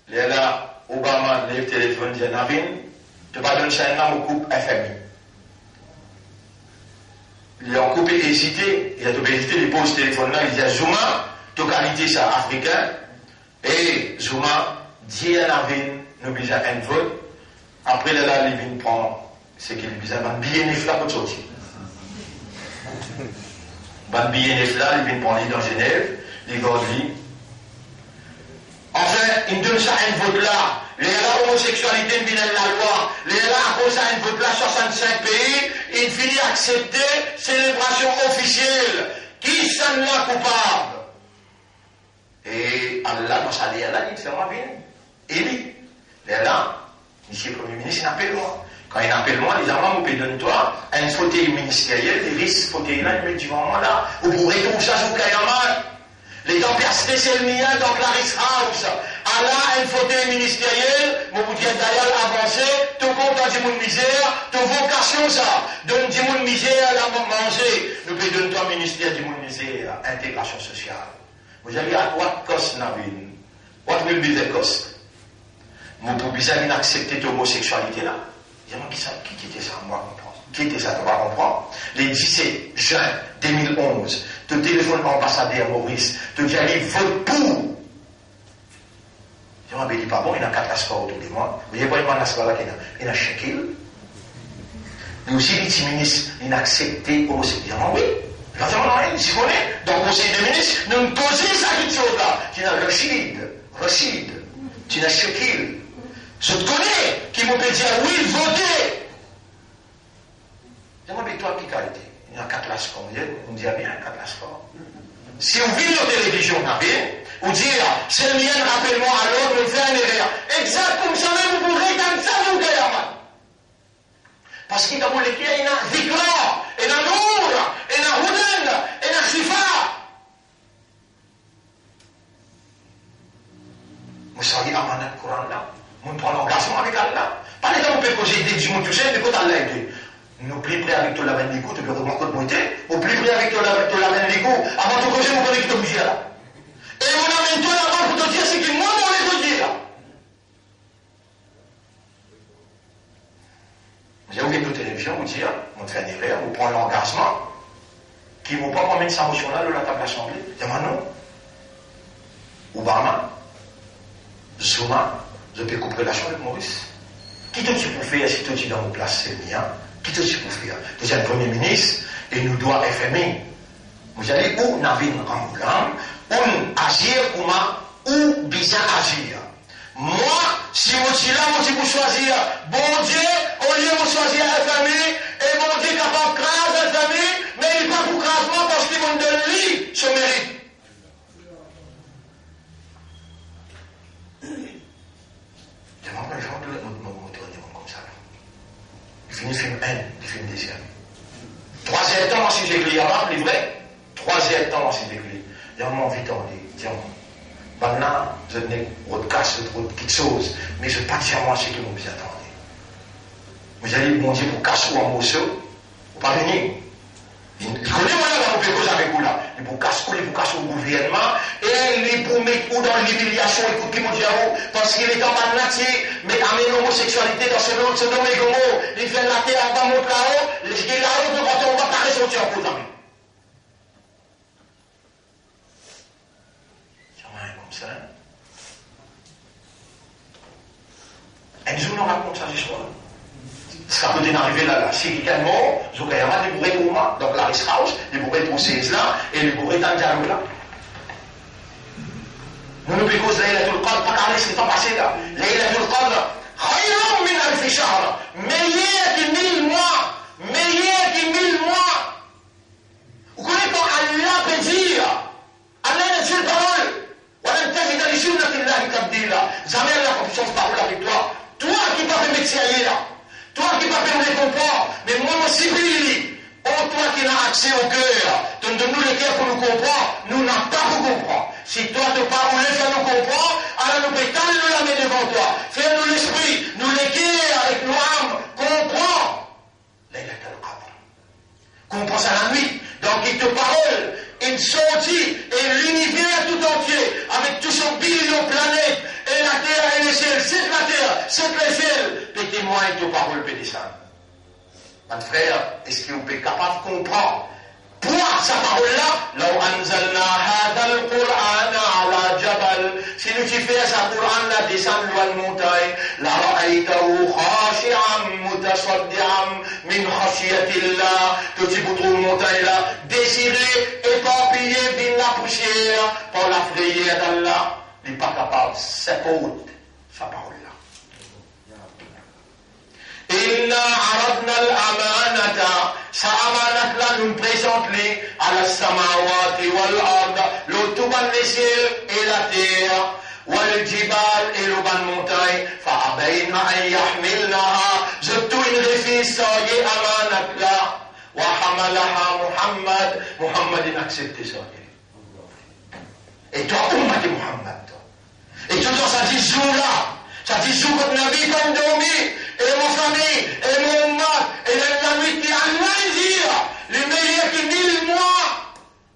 Là, Obama lève le téléphone, dit Navin, tu vas donner ça à un couple FMI. Il a coupé hésité, il a tout hésité, il pose ce téléphone-là, il dit Zuma, tu qualité ça africain, et Zuma dit à Navin, nous besoin un vote, après là, il vient prendre ce qu'il besoin, un billet neuf là pour sortir. Un billet neuf là, il vient prendre dans Genève, il va dire, Enfin, il donne ça à une vote là. Les là, homosexualité, il vient de la loi. Les là, à cause à une vote là, 65 pays, il finit à accepter célébration officielle. Qui s'en est coupable? Et Allah, dans sa loi, il fait moi bien. Et lui, là, monsieur le Premier ministre, il appelle moi. Quand il appelle moi, les Allemands me donnent toi un fauteuil ministériel, les risques fauteuil là, ils me disent moi là, vous pourrez tout ça, je vous caille mal. Les dents percées, c'est le mien dans Clarice House. Allah, un fauteuil ministériel, mon vous dire d'ailleurs avancé, tout compte dans du monde misère, toute vocation ça. Donne du monde misère à la manger. Nous pouvons donner toi ministère du monde misère, intégration sociale. Vous allez à what cost Navin? What will be the cost? Mon pour bizarre accepter l'homosexualité là. Dis-moi qui était ça, moi comprendre. Qui était ça, tu vas comprendre? Les 17 juin 2011, te téléphone ambassadeur Maurice, te dit allez vote pour. Je dis pas bon, il y a 4 passeports autour de moi. Vous voyez pas, il y a un passeport là, il y a un chèque. Mais aussi, les ministres, il a accepté homosexualité. Oui. Si on est dans le conseil des ministres, nous nous posons ça quelque chose là. Tu as Rachid, tu as Shekil. Je te connais, qui m'ont dit oui, votez. Je dis, toi, qui qualité? Il y a 4 passeports. On dit bien, 4 passeports. Si on vit la télévision, on dit, c'est le mien, rappelle-moi, alors, on fait un erreur. Exact, comme ça même, vous pourrez comme ça, vous gagnez. Parce qu'il y a des il y a Zikra, il y a Nour, il y a Hudan, il y a Shifa. Vous savez, Amanat Coran là, on prend l'engagement avec Allah. Pas les gens qui peuvent causer des gens tout seuls, mais quand Allah est nous plus près avec toi la veine d'égout, tu peux remarquer de monter, ou plus près avec toi la veine d'égout, avant de causer, vous connaissez que tu là. Et on amène toi là-bas pour te dire ce que moi, on les te dire là. J'ai ouvert la télévision, vous dire, on fait un erreur, on prend l'engagement, qui ne vont pas prendre sa motion là, de la table d'assemblée. Il y a non. Obama, Zuma, je peux couper la chambre avec Maurice. Qui te dit pour faire, si tu dis dans mon place, c'est le mien. Qui te dit pour faire? Déjà le Premier ministre, et nous doit FMI. Vous allez où Navin Ramoulam, ou agir ou bien agir. Moi, si vous êtes là, vous pour choisir bon Dieu, au lieu de choisir FMI, et bon Dieu capable de craser FMI, mais il n'est pas pour crasement parce qu'il vont donner lui son mérite. Demande-moi les gens de comme ça. Il finit film 1, il film deuxième. 3e temps, si j'ai écrit avant, c'est vrai. 3e temps, si j'ai écrit. Il y a un moment vite, on dit, maintenant, je n'ai pas de casse, quelque chose, mais je ne vais pas dire moi ce que vous attendez. Vous allez bon Dieu pour casser ou en morceau, vous pas venir. Il connaît moi là, on peut causer avec vous là. Il pour casser au gouvernement, et il pour mettre ou dans l'humiliation, écoute qui me dit à vous, parce qu'il est en maintenant, mais amener l'homosexualité dans ce nom et gomo, il fait la terre en bas, mon là-haut, les gens là-haut, on va pas ressortir en cause avec. Ça. Et nous nous raconte ça ce soir. Ça peut arriver là, si quelqu'un est mort, vous avez des bourrés pour moi, donc la Rice House, des bourrés pour ces là, et les bourrés dans le dialogue là. Nous nous piquons Laylatul Qadr, pas carré, c'est pas passé là. Laylatul Qadr, khayran min alfi shahr, meilleur que 1000 mois, meilleur que 1000 mois. Vous connaissez pas Allah peut dire, Allah est Dieu de parole. ولن تجد لسنة الله تبديلا. Jamais la confiance parole avec toi. Toi qui pas fait métier là. Toi qui pas fait les comprendre. Mais moi aussi, oh toi qui n'as accès au cœur. Donne-nous le cœur pour nous comprendre. Nous n'avons pas pour comprendre. Si toi te parles, faire nous comprendre, alors nous pétales nous la main devant toi. Fais-nous l'esprit, nous l'équerre avec nos âmes. Comprends. Laylatul Qadr. Comprends ça la nuit. Donc il te parle. Il sortit et l'univers tout entier, avec tous son billion de planètes, et la terre et le ciel, c'est la terre, c'est le ciel, les témoins et tes paroles pédissants. Mon frère, est-ce que vous êtes capable de comprendre? Pour sa parole-là, لو أنزلنا هذا القرآن على جبل, si nous faisons ce Coran-là descendre loin de montagne, لرأيته خاشعا متصدعا من خشية الله, que tu peux trouver une montagne-là, désirée, éparpillée dans la poussière par la frayeur d'Allah. il n'est pas capable de s'écouter sa parole-là. Inna aradna al-amanata, sa amanat-là nous présente à la samawati wal-ard, l'autoban les ciels et la terre, wal-jibal et l'auban montagne, fa'abayna an yahmilnaha, je tout une réfise, ça y est, amanat-là, wa hamalaha Muhammad a accepté ça. Et toi, ummati Muhammad, et tout dans ça dit jour-là, ça dit jour que Nabi comme dormi, et mon famille, et mon ummat, et la nuit qui a le meilleur qui 1000 mois,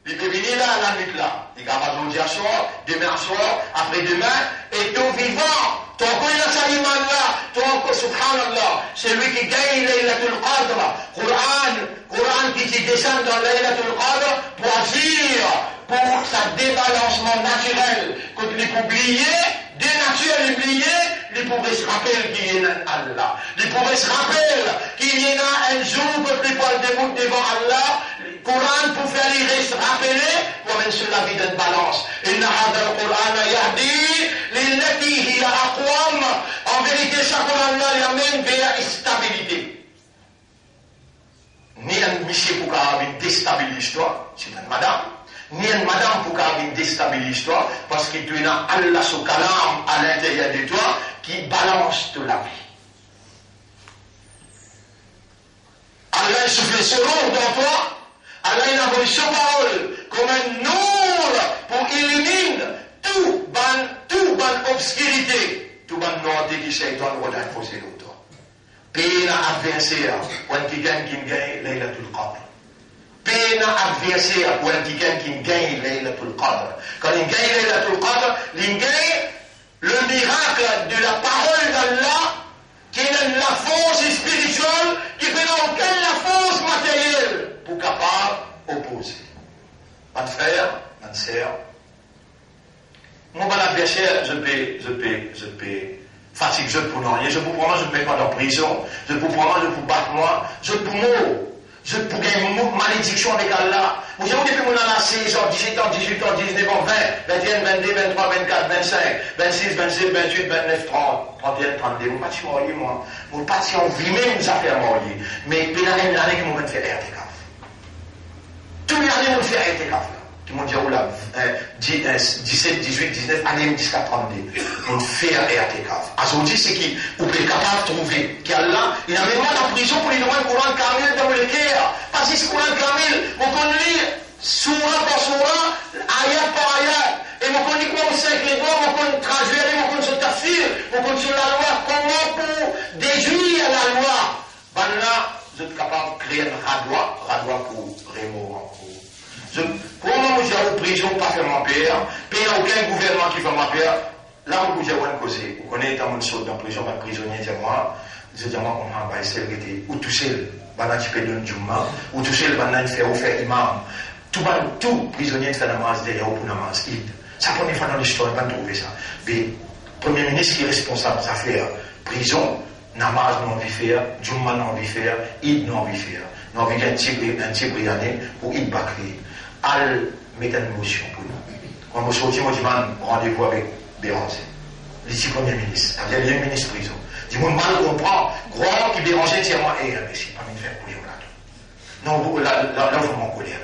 il peut venir là, la nuit là, il est capable de dire soir, demain soir, après-demain, et tout vivant, ton connaît ça iman là, ton subhanallah, c'est lui qui gagne Laylatul Qadr, Coran qui descend dans Laylatul Qadr pour agir, pour sa débalancement naturel, quand il est oublié, dénaturé, oublié, il pourrait se rappeler qu'il y a Allah. Il pourrait se rappeler qu'il y a un jour que il pourrait devant Allah, le Coran pour faire les se rappeler, pour mettre sur la vie d'une balance. Inna hadha al-Qur'an yahdi lillati hiya aqwam. En vérité, ce Coran-là, il amène vers la stabilité. Ni un monsieur pour déstabiliser l'histoire, c'est une madame. Ni une madame pour déstabiliser toi, parce que tu as Allah sous kalam à l'intérieur de toi qui balance toute la vie. Allah a soufflé ce nom dans toi, Allah a envoyé sa parole comme un nour pour éliminer tout ban obscurité, tout ban noirté qui s'est dans le rôle d'imposer l'autre. Pays adversaire, quand tu gagnes, Laylatul Qadr. Pena adversaire pour quelqu'un qui gagne Laylatul Qadr. Quand il gagne Laylatul Qadr, il gagne le miracle de la parole d'Allah qui est la force spirituelle qui fait aucune la force matérielle pour capable opposer. Mon frère, ma sœur, mon bon adversaire, je peux fatiguer, je peux non, je peux prendre, je peux pas en prison, je peux prendre, je peux battre moi, je peux mourir. Je peux gagner une malédiction avec Allah. Vous savez, depuis mon an, 16 ans, 17 ans, 18 ans, 19 ans, 20, 21, 22, 23, 24, 25, 26, 27, 28, 29, 30, 31, 32. Mon patient marié, moi. Mon patient vit même nous a fait marier. Mais puis l'année que mon fait RTK. Tous les années, on fait RTK. Tout le monde dit, oh là, 17, 18, 19, année jusqu'à 32. On fait RTK. Aujourd'hui, c'est qui, on est capable de trouver qu'Allah, il a même pas en prison pour lui donner le Coran Kamil dans le cœur. Parce que ce Coran Kamil, on peut lire surah par surah, ayat par ayat. Et on peut lire comment on sait que les doigts, on peut traduire, on peut se tafsir, on peut sur la loi, comment pour déduire la loi. Ben là, vous êtes capable de créer un radwa pour Rémo. Pour moi, j'ai une prison pas fait ma père, puis il n'y a aucun gouvernement qui fait ma père. Là où j'ai une cause, vous connaissez dans mon saut dans la prison, pas prisonnier, c'est moi, je dis moi, on va essayer de rester, ou tout seul, on va faire un djumma, ou tout seul, on va faire imam. Tout prisonnier fait namaz derrière pour namaz, c'est la première fois dans l'histoire, on va trouver ça. Mais le Premier ministre qui est responsable des affaires, prison, namaz non envie faire, djumma non envie faire, id non envie faire. Non envie un petit briané pour id bakri. Al mettre une motion pour nous. Quand nous sortis, moi, je dis, rendez-vous avec Béranger. Le Premier ministre, il y a un ministre prison. Je dis, moi, mal comprend, croire que Béranger dit à moi, mais c'est pas une faire couillon là. Non, là, vous m'en colère.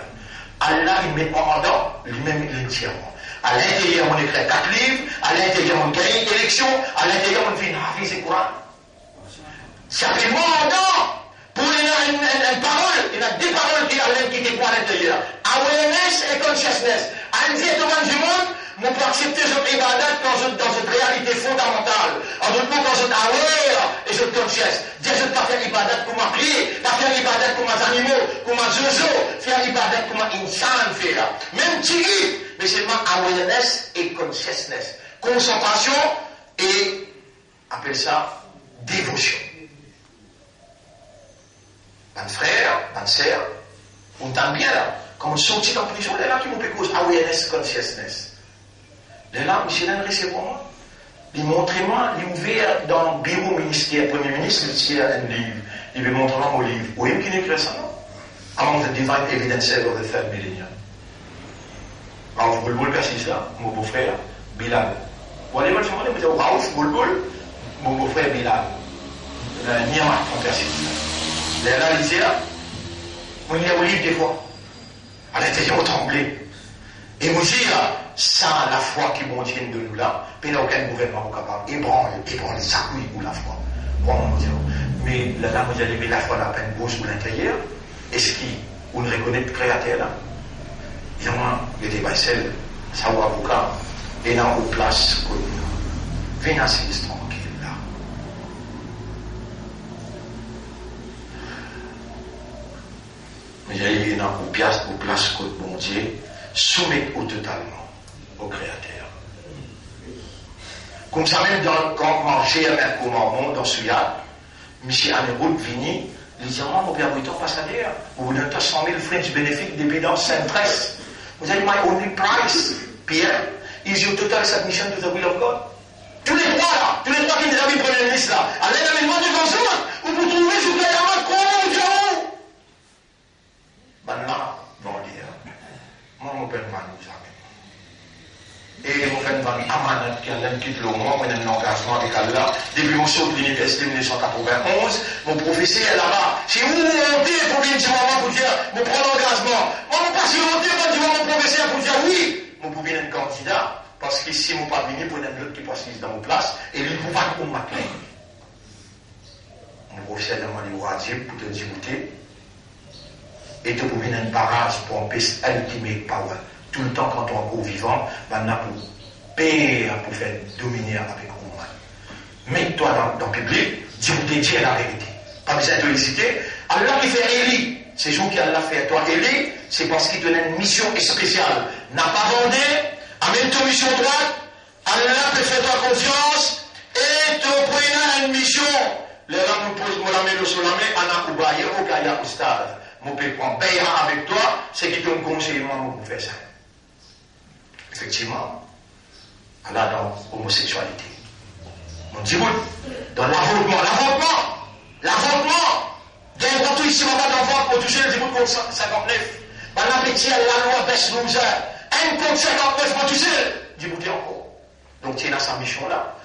Allah, il met en ordre, lui-même, il est entièrement. À l'intérieur, on écrit 4 livres, à l'intérieur, on gagne une élection, à l'intérieur, on fait une hafiz et Coran. Ça fait mon ordre. Pour une parole, il y a des paroles qui est à l'intérieur. Awareness et consciousness. Un dit devant du monde, on peut accepter cette ibadat dans cette réalité fondamentale. En d'autres mots, dans cette aware et cette conscious. Dire je ne peux pas faire ibadat comme un prier, pas faire ibadat comme un animal, comme un zozo, faire ibadat comme un insan faire. Même tigui, mais seulement awareness et consciousness. Concentration et, appelle ça, dévotion. Mon frère, ma sœur, on entend bien là, quand on sortit en prison, là qui m'ont fait cause awareness, consciousness. Là, monsieur l'a recevoir moi. Il montre moi, il ouvert dans le bureau ministère, Premier ministre, il tient un livre. Il veut montrer mon livre. Vous voyez qui écrit ça, non? Among the divine evidences of the third millennium. Alors, vous le persistez là, mon beau-frère, Bilal. Vous allez voir, vous êtes au Raouf, Boulboul, mon frère Bilal. Niamat, mon père, c'est ça. Là, il disait là, on y a au livre des fois. À l'intérieur, tremblé. Et vous dire, sans la foi qui monte de nous là, puis il n'y a aucun gouvernement capable. Ébranle, ça couille ou la foi. Bon, mon Dieu. Mais là, vous allez mettre la foi dans la peine gauche ou l'intérieur. Est-ce qu'on reconnaît le créateur là? Il y a des baisselles, ça ou avocat, et dans une place, venez assis tranquille là. Mais il y a une place que bon Dieu soumettre totalement au créateur. Comme ça, même quand manger avec un mormon dans ce yard, M. Anéroute vini, il dit, moi, mon père, vous êtes ambassadeur, vous donnez 100 000 francs bénéfiques depuis dans Saint-Tresse. Vous avez my only price, Pierre, is your total submission to the will of God. Tous les trois là, tous les trois qui nous avaient premier ministre là, allez dans les mois de conscience, où vous trouvez ce qu'il y a un comment au Dieu. Ben là, bon dire, moi, mon père m'a nous a. Et mon père m'a mis amanat qui a quitté le monde, moi, j'ai un engagement avec Allah. Depuis mon saut de l'université 1991, mon professeur est là-bas. Si vous montez pour venir dire maman pour dire, mon prends l'engagement. Moi, mon pas si monter pour dire mon professeur pour dire oui. Mon pour venir un candidat, parce que si mon pas venir pour un autre qui passe dans mon place, et lui, vous va pour ma clé. Mon professeur m'a demandé au Hadjib pour te dire, et tu peux venir un barrage pour empêcher ultimate power. Tout le temps, quand on est encore vivant, on a pour payer, pour faire dominer avec Roman. Mets-toi dans le public, dis la vérité. Pas besoin de l'hésiter. Allah qui fait Élie, c'est ce qu'il a fait. Toi, Élie, c'est parce qu'il donne une mission spéciale. N'a pas vendu, amène ton mission droite, Allah peut faire ta confiance, et tu prends une mission. Les gens nous posent, moi la main sur la main, Anna Koubaye, Okaya Oustad. Mon père prend Béa avec toi, c'est qui te me conseille, moi, pour faire ça. Effectivement, Allah dans l'homosexualité. On dit, dans l'avortement, il y a un partout ici, on va d'enfant pour toucher le 10 contre 59. On a petit à la loi baisse nous un contre 59 pour toucher, 10 encore. Donc, tu es dans sa mission là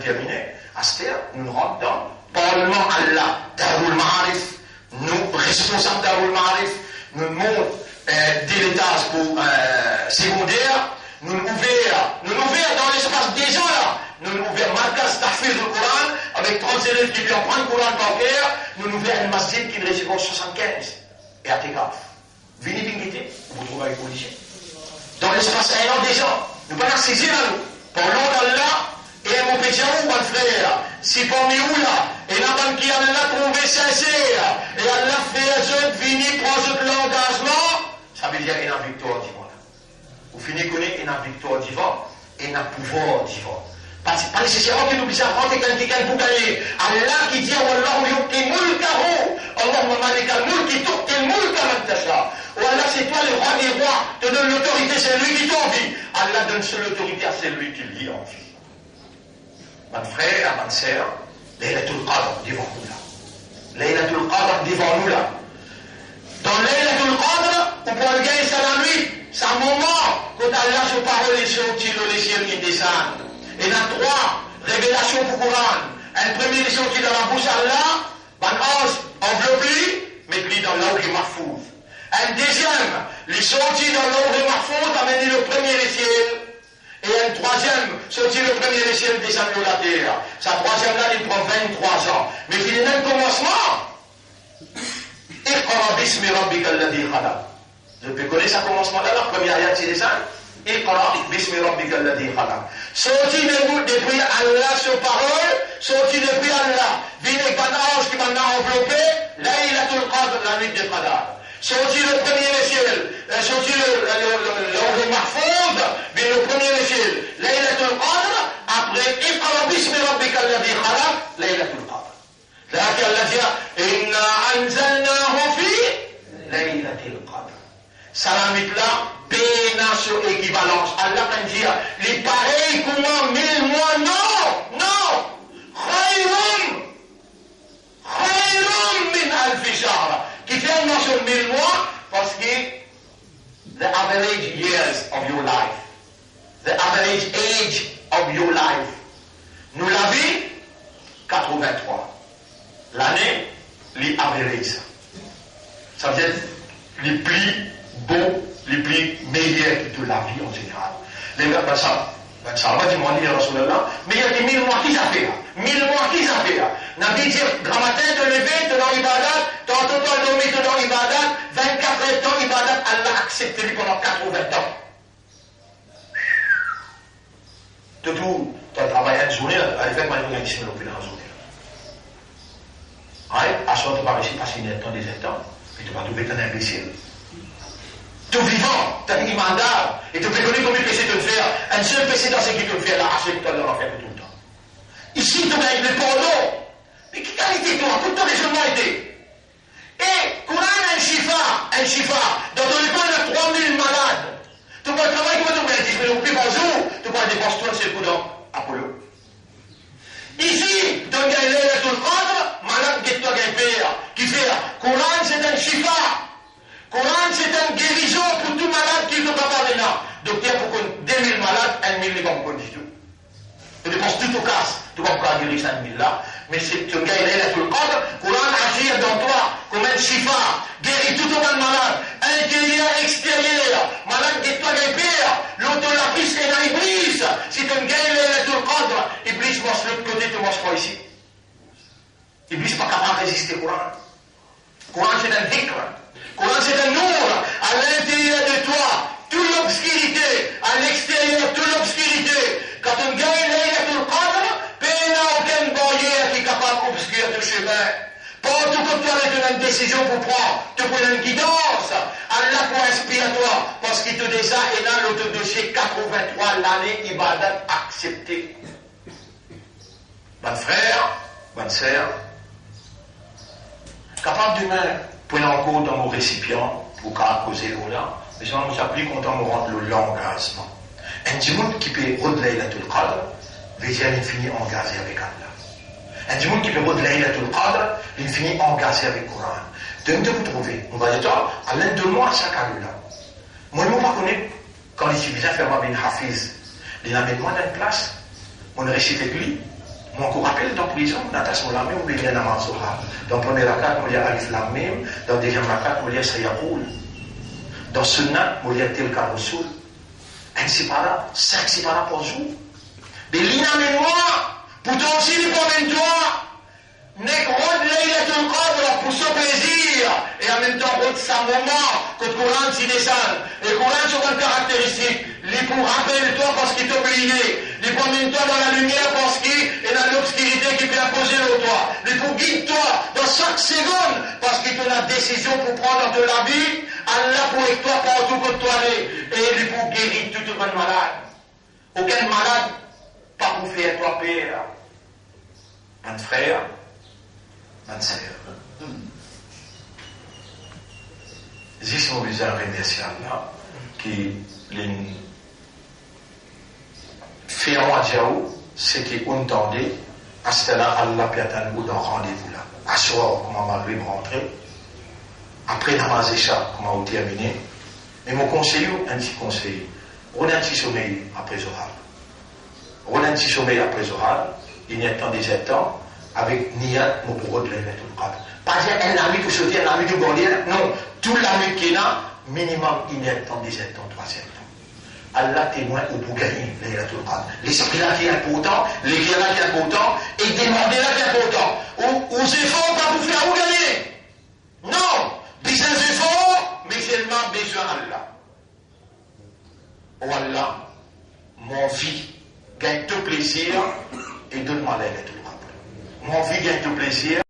terminée. Astère, nous rentrons dans Parlement Allah, Darul Ma'arif. Nous, responsables d'Arul Ma'arif, nous montrons des étages pour secondaire, nous ouvrons dans l'espace des gens là, nous ouvrons Markas Tahfiz du Coran, avec 30 élèves qui viennent prendre le Coran par cœur, nous ouvrons un masjid qui reste 75, et à Tekaf. Venez d'inquiéter, vous trouvez avec policiers. Dans l'espace aérien des gens, nous ne pouvons pas saisir à nous. Parlons d'Allah, et mon petit mon frère, si parmi vous là, et la banque qui Allah trouvé sincère, et Allah fait jeune venir prendre l'engagement, ça veut dire qu'il y a une victoire divine. Vous finissez connaître qu'il y a une victoire divine, et un pouvoir divin. Pas nécessairement qu'il nous puisse apprendre quelqu'un pour gagner. Allah qui dit, Wallahu yu'ti mulkahu, Allahumma malikal mulki tu'ti mulka man tasha. Ou Allah, c'est toi le roi des rois, te donne l'autorité, c'est lui qui t'envie. Allah donne seule l'autorité à celui qui lui envie. Mon frère, ma sœur, Laylatul Qadr devant nous là. Laylatul Qadr devant nous là. Dans Laylatul Qadr, on peut gagner ça la nuit. C'est un moment quand Allah se parle les sorties dans les ciels qui descendent. Et il y a 3 révélations pour le Coran. Un premier est sorti dans la bouche d'Allah, un ange enveloppé, mais lui dans l'eau qui mahfouz. Un deuxième, il sorti dans l'eau qui mahfouz, amené le premier ciel. Et un troisième, sorti le premier ciel descend de la terre. Sa troisième là, il prend 23 ans. Mais il est même commencement. Iqra bismi rabbika alladhi khalaq. Je peux connaître ce commencement là, la première ayat qui descend. Iqra bismi rabbika alladhi khalaq. Sorti depuis Allah sur parole, sorti depuis Allah. Vine avec un ange qui m'a enveloppé, Laylatul Qadr, la nuit de Qadr. Sorti le premier ciel, sorti le mahfouz, vient le premier ciel, Laylatul Qadr, après Iqra bismi rabbika alladhi khalaq, Laylatul Qadr. Là qu'Allah dit, Inna anzalnahu fi Laylatul Qadr. Salamit là, pénation équivalence. Allah va dire, les pareils comment 1000 mois, non. Khayrun min alfi shahr. Qui fait mention 1000 mois parce que the average years of your life, the average age of comme Yo Live. Nous l'avons 83. L'année, les average. Ça veut dire les plus beaux, les plus meilleurs de la vie en général. Les gars, ça va dire, moi, dire Rasulallah, mais il y a des 1000 mois qui ça fait là. 1000 mois qui ça fait là. Nabi dit, grand matin, te lever, te dans l'ibadat, tantôt te dormir, te dans l'ibadat, 24 ans ibadat, Allah accepte lui pendant 80 ans. Tout, tu as travaillé une journée, avec moi, il y a une semaine au dans journée. À ce moment, tu vas réussir à passer un temps, des temps, et tu vas trouver un imbécile. Tout vivant, tu as un mandat, et tu peux connaître combien de péchés tu le fais. Un seul péché dans ce qui te le fait, là, c'est que tu as le faire tout le temps. Ici, tu as le pardon. Mais qui qualité toi? Tout ton raisonnement était. Et, Coran un chifa, dans ton école, il y a 3000 malades. Tu peux travailler comme tu veux, 10 000 roupies par jour, tu peux dépenser toi, c'est le coup d'Apollo. Ici, tu as gagné tout le monde, malade, qui toi gagné qui fait. Coran, c'est un chifa. Coran, c'est une guérison pour tout malade qui ne peut pas venir. Docteur, pour qu'on 2000 malades, 1000 les vont du tout. Tu dépenses tout au casse. Tu vas pas guérir 5000 là. Mais c'est tu gagnes tout le monde. Coran agir dans toi comme un chifa. Guérit tout au monde malade. Intérieur, extérieur. Malade qui toi gagné pire. L'autre la piste est dans l'Iblis. Si tu gagnes tout le monde, Iblis mange de l'autre côté, tu manges pas ici. Iblis n'est pas capable de résister au Coran. Coran, c'est un dhikr. Coran, c'est un nour à l'intérieur de toi, toute l'obscurité, à l'extérieur, toute l'obscurité. Quand on gagne Laylatul Qadr, il n'y a aucune barrière qui est capable d'obscurer le chemin. Pas tout comme tu as une décision pour prendre, tu prends une guidance. Allah pour inspirer à toi, parce qu'il te dit ça, et dans l'autre dossier 83, l'année ibadat acceptée. Bonne frère, bonne sœur, capable d'humain. Prenez en compte dans mon récipient, pour causer là, mais je nous applique quand on me rend le l'engagement. Un djimoun qui peut redelayer la Laylatul Qadr, veut dire qu'il finit engagé avec Allah. Un djimoun qui peut redelayer la Laylatul Qadr, il finit engagé avec le Coran. Donc, de vous trouver, on va dire, à l'un de moi, chaque année là. Moi, je ne pas connaître, quand il suffisait de faire ma bin Hafiz, il a mis moi dans une place, on récite avec lui. Moi, on rappelle dans la prison, natation la même, on vient à Mansoura. Dans le premier rakat, on lit Alif Lam Mim. Dans le deuxième rakat, on lit Sayakoul. Dans Sunnah, on lit Tilka Rasul. Un séparat, 5 séparats par jour. Mais l'ina mais moi, pour toi aussi, il pas même toi. N'est que Laylatul Qadr pour son plaisir. Et en même temps, sa moment, que le Coran s'y descend. Et le Coran, c'est une caractéristique. Il pour rappeler toi parce qu'il t'oblige. Il pour mettre toi dans la lumière parce qu'il est dans l'obscurité qui peut imposer le toi. Il pour guider toi dans chaque seconde parce qu'il te la décision pour prendre de la vie. Allah pour être toi partout que toi es. Et il pour guérir tout le monde malade. Aucun malade, pas pour faire toi père. Un frère, un sœur. Juste mon visage remercier Allah qui fait en Adjaou, c'est qu'on entendait, à ce là Allah peut attendre dans rendez-vous là. À soir, comment Maghrib rentrer, après Namaz Isha, comment on terminer. Mais mon conseiller, un petit conseil, on a un petit sommeil après Zohar. On a un petit sommeil après Zohar, il y a tant des temps, avec Niyat, mon bureau de Laylatul Qadr. Pas dire un ami pour sauter, un ami de Gondier, non, tout l'ami qui est là, minimum, il y a tant des temps, 3 ans. Allah témoin ou pour gagner Laylatul Qadr. L'esprit là qui est important, l'éclair là qui est important, et demander là qui est important. Aux efforts, pas pour faire ou gagner. Non, des efforts, mais seulement besoin d'Allah. Oh Allah, mon vie gagne tout plaisir et donne-moi Laylatul Qadr. Mon vie gagne tout plaisir.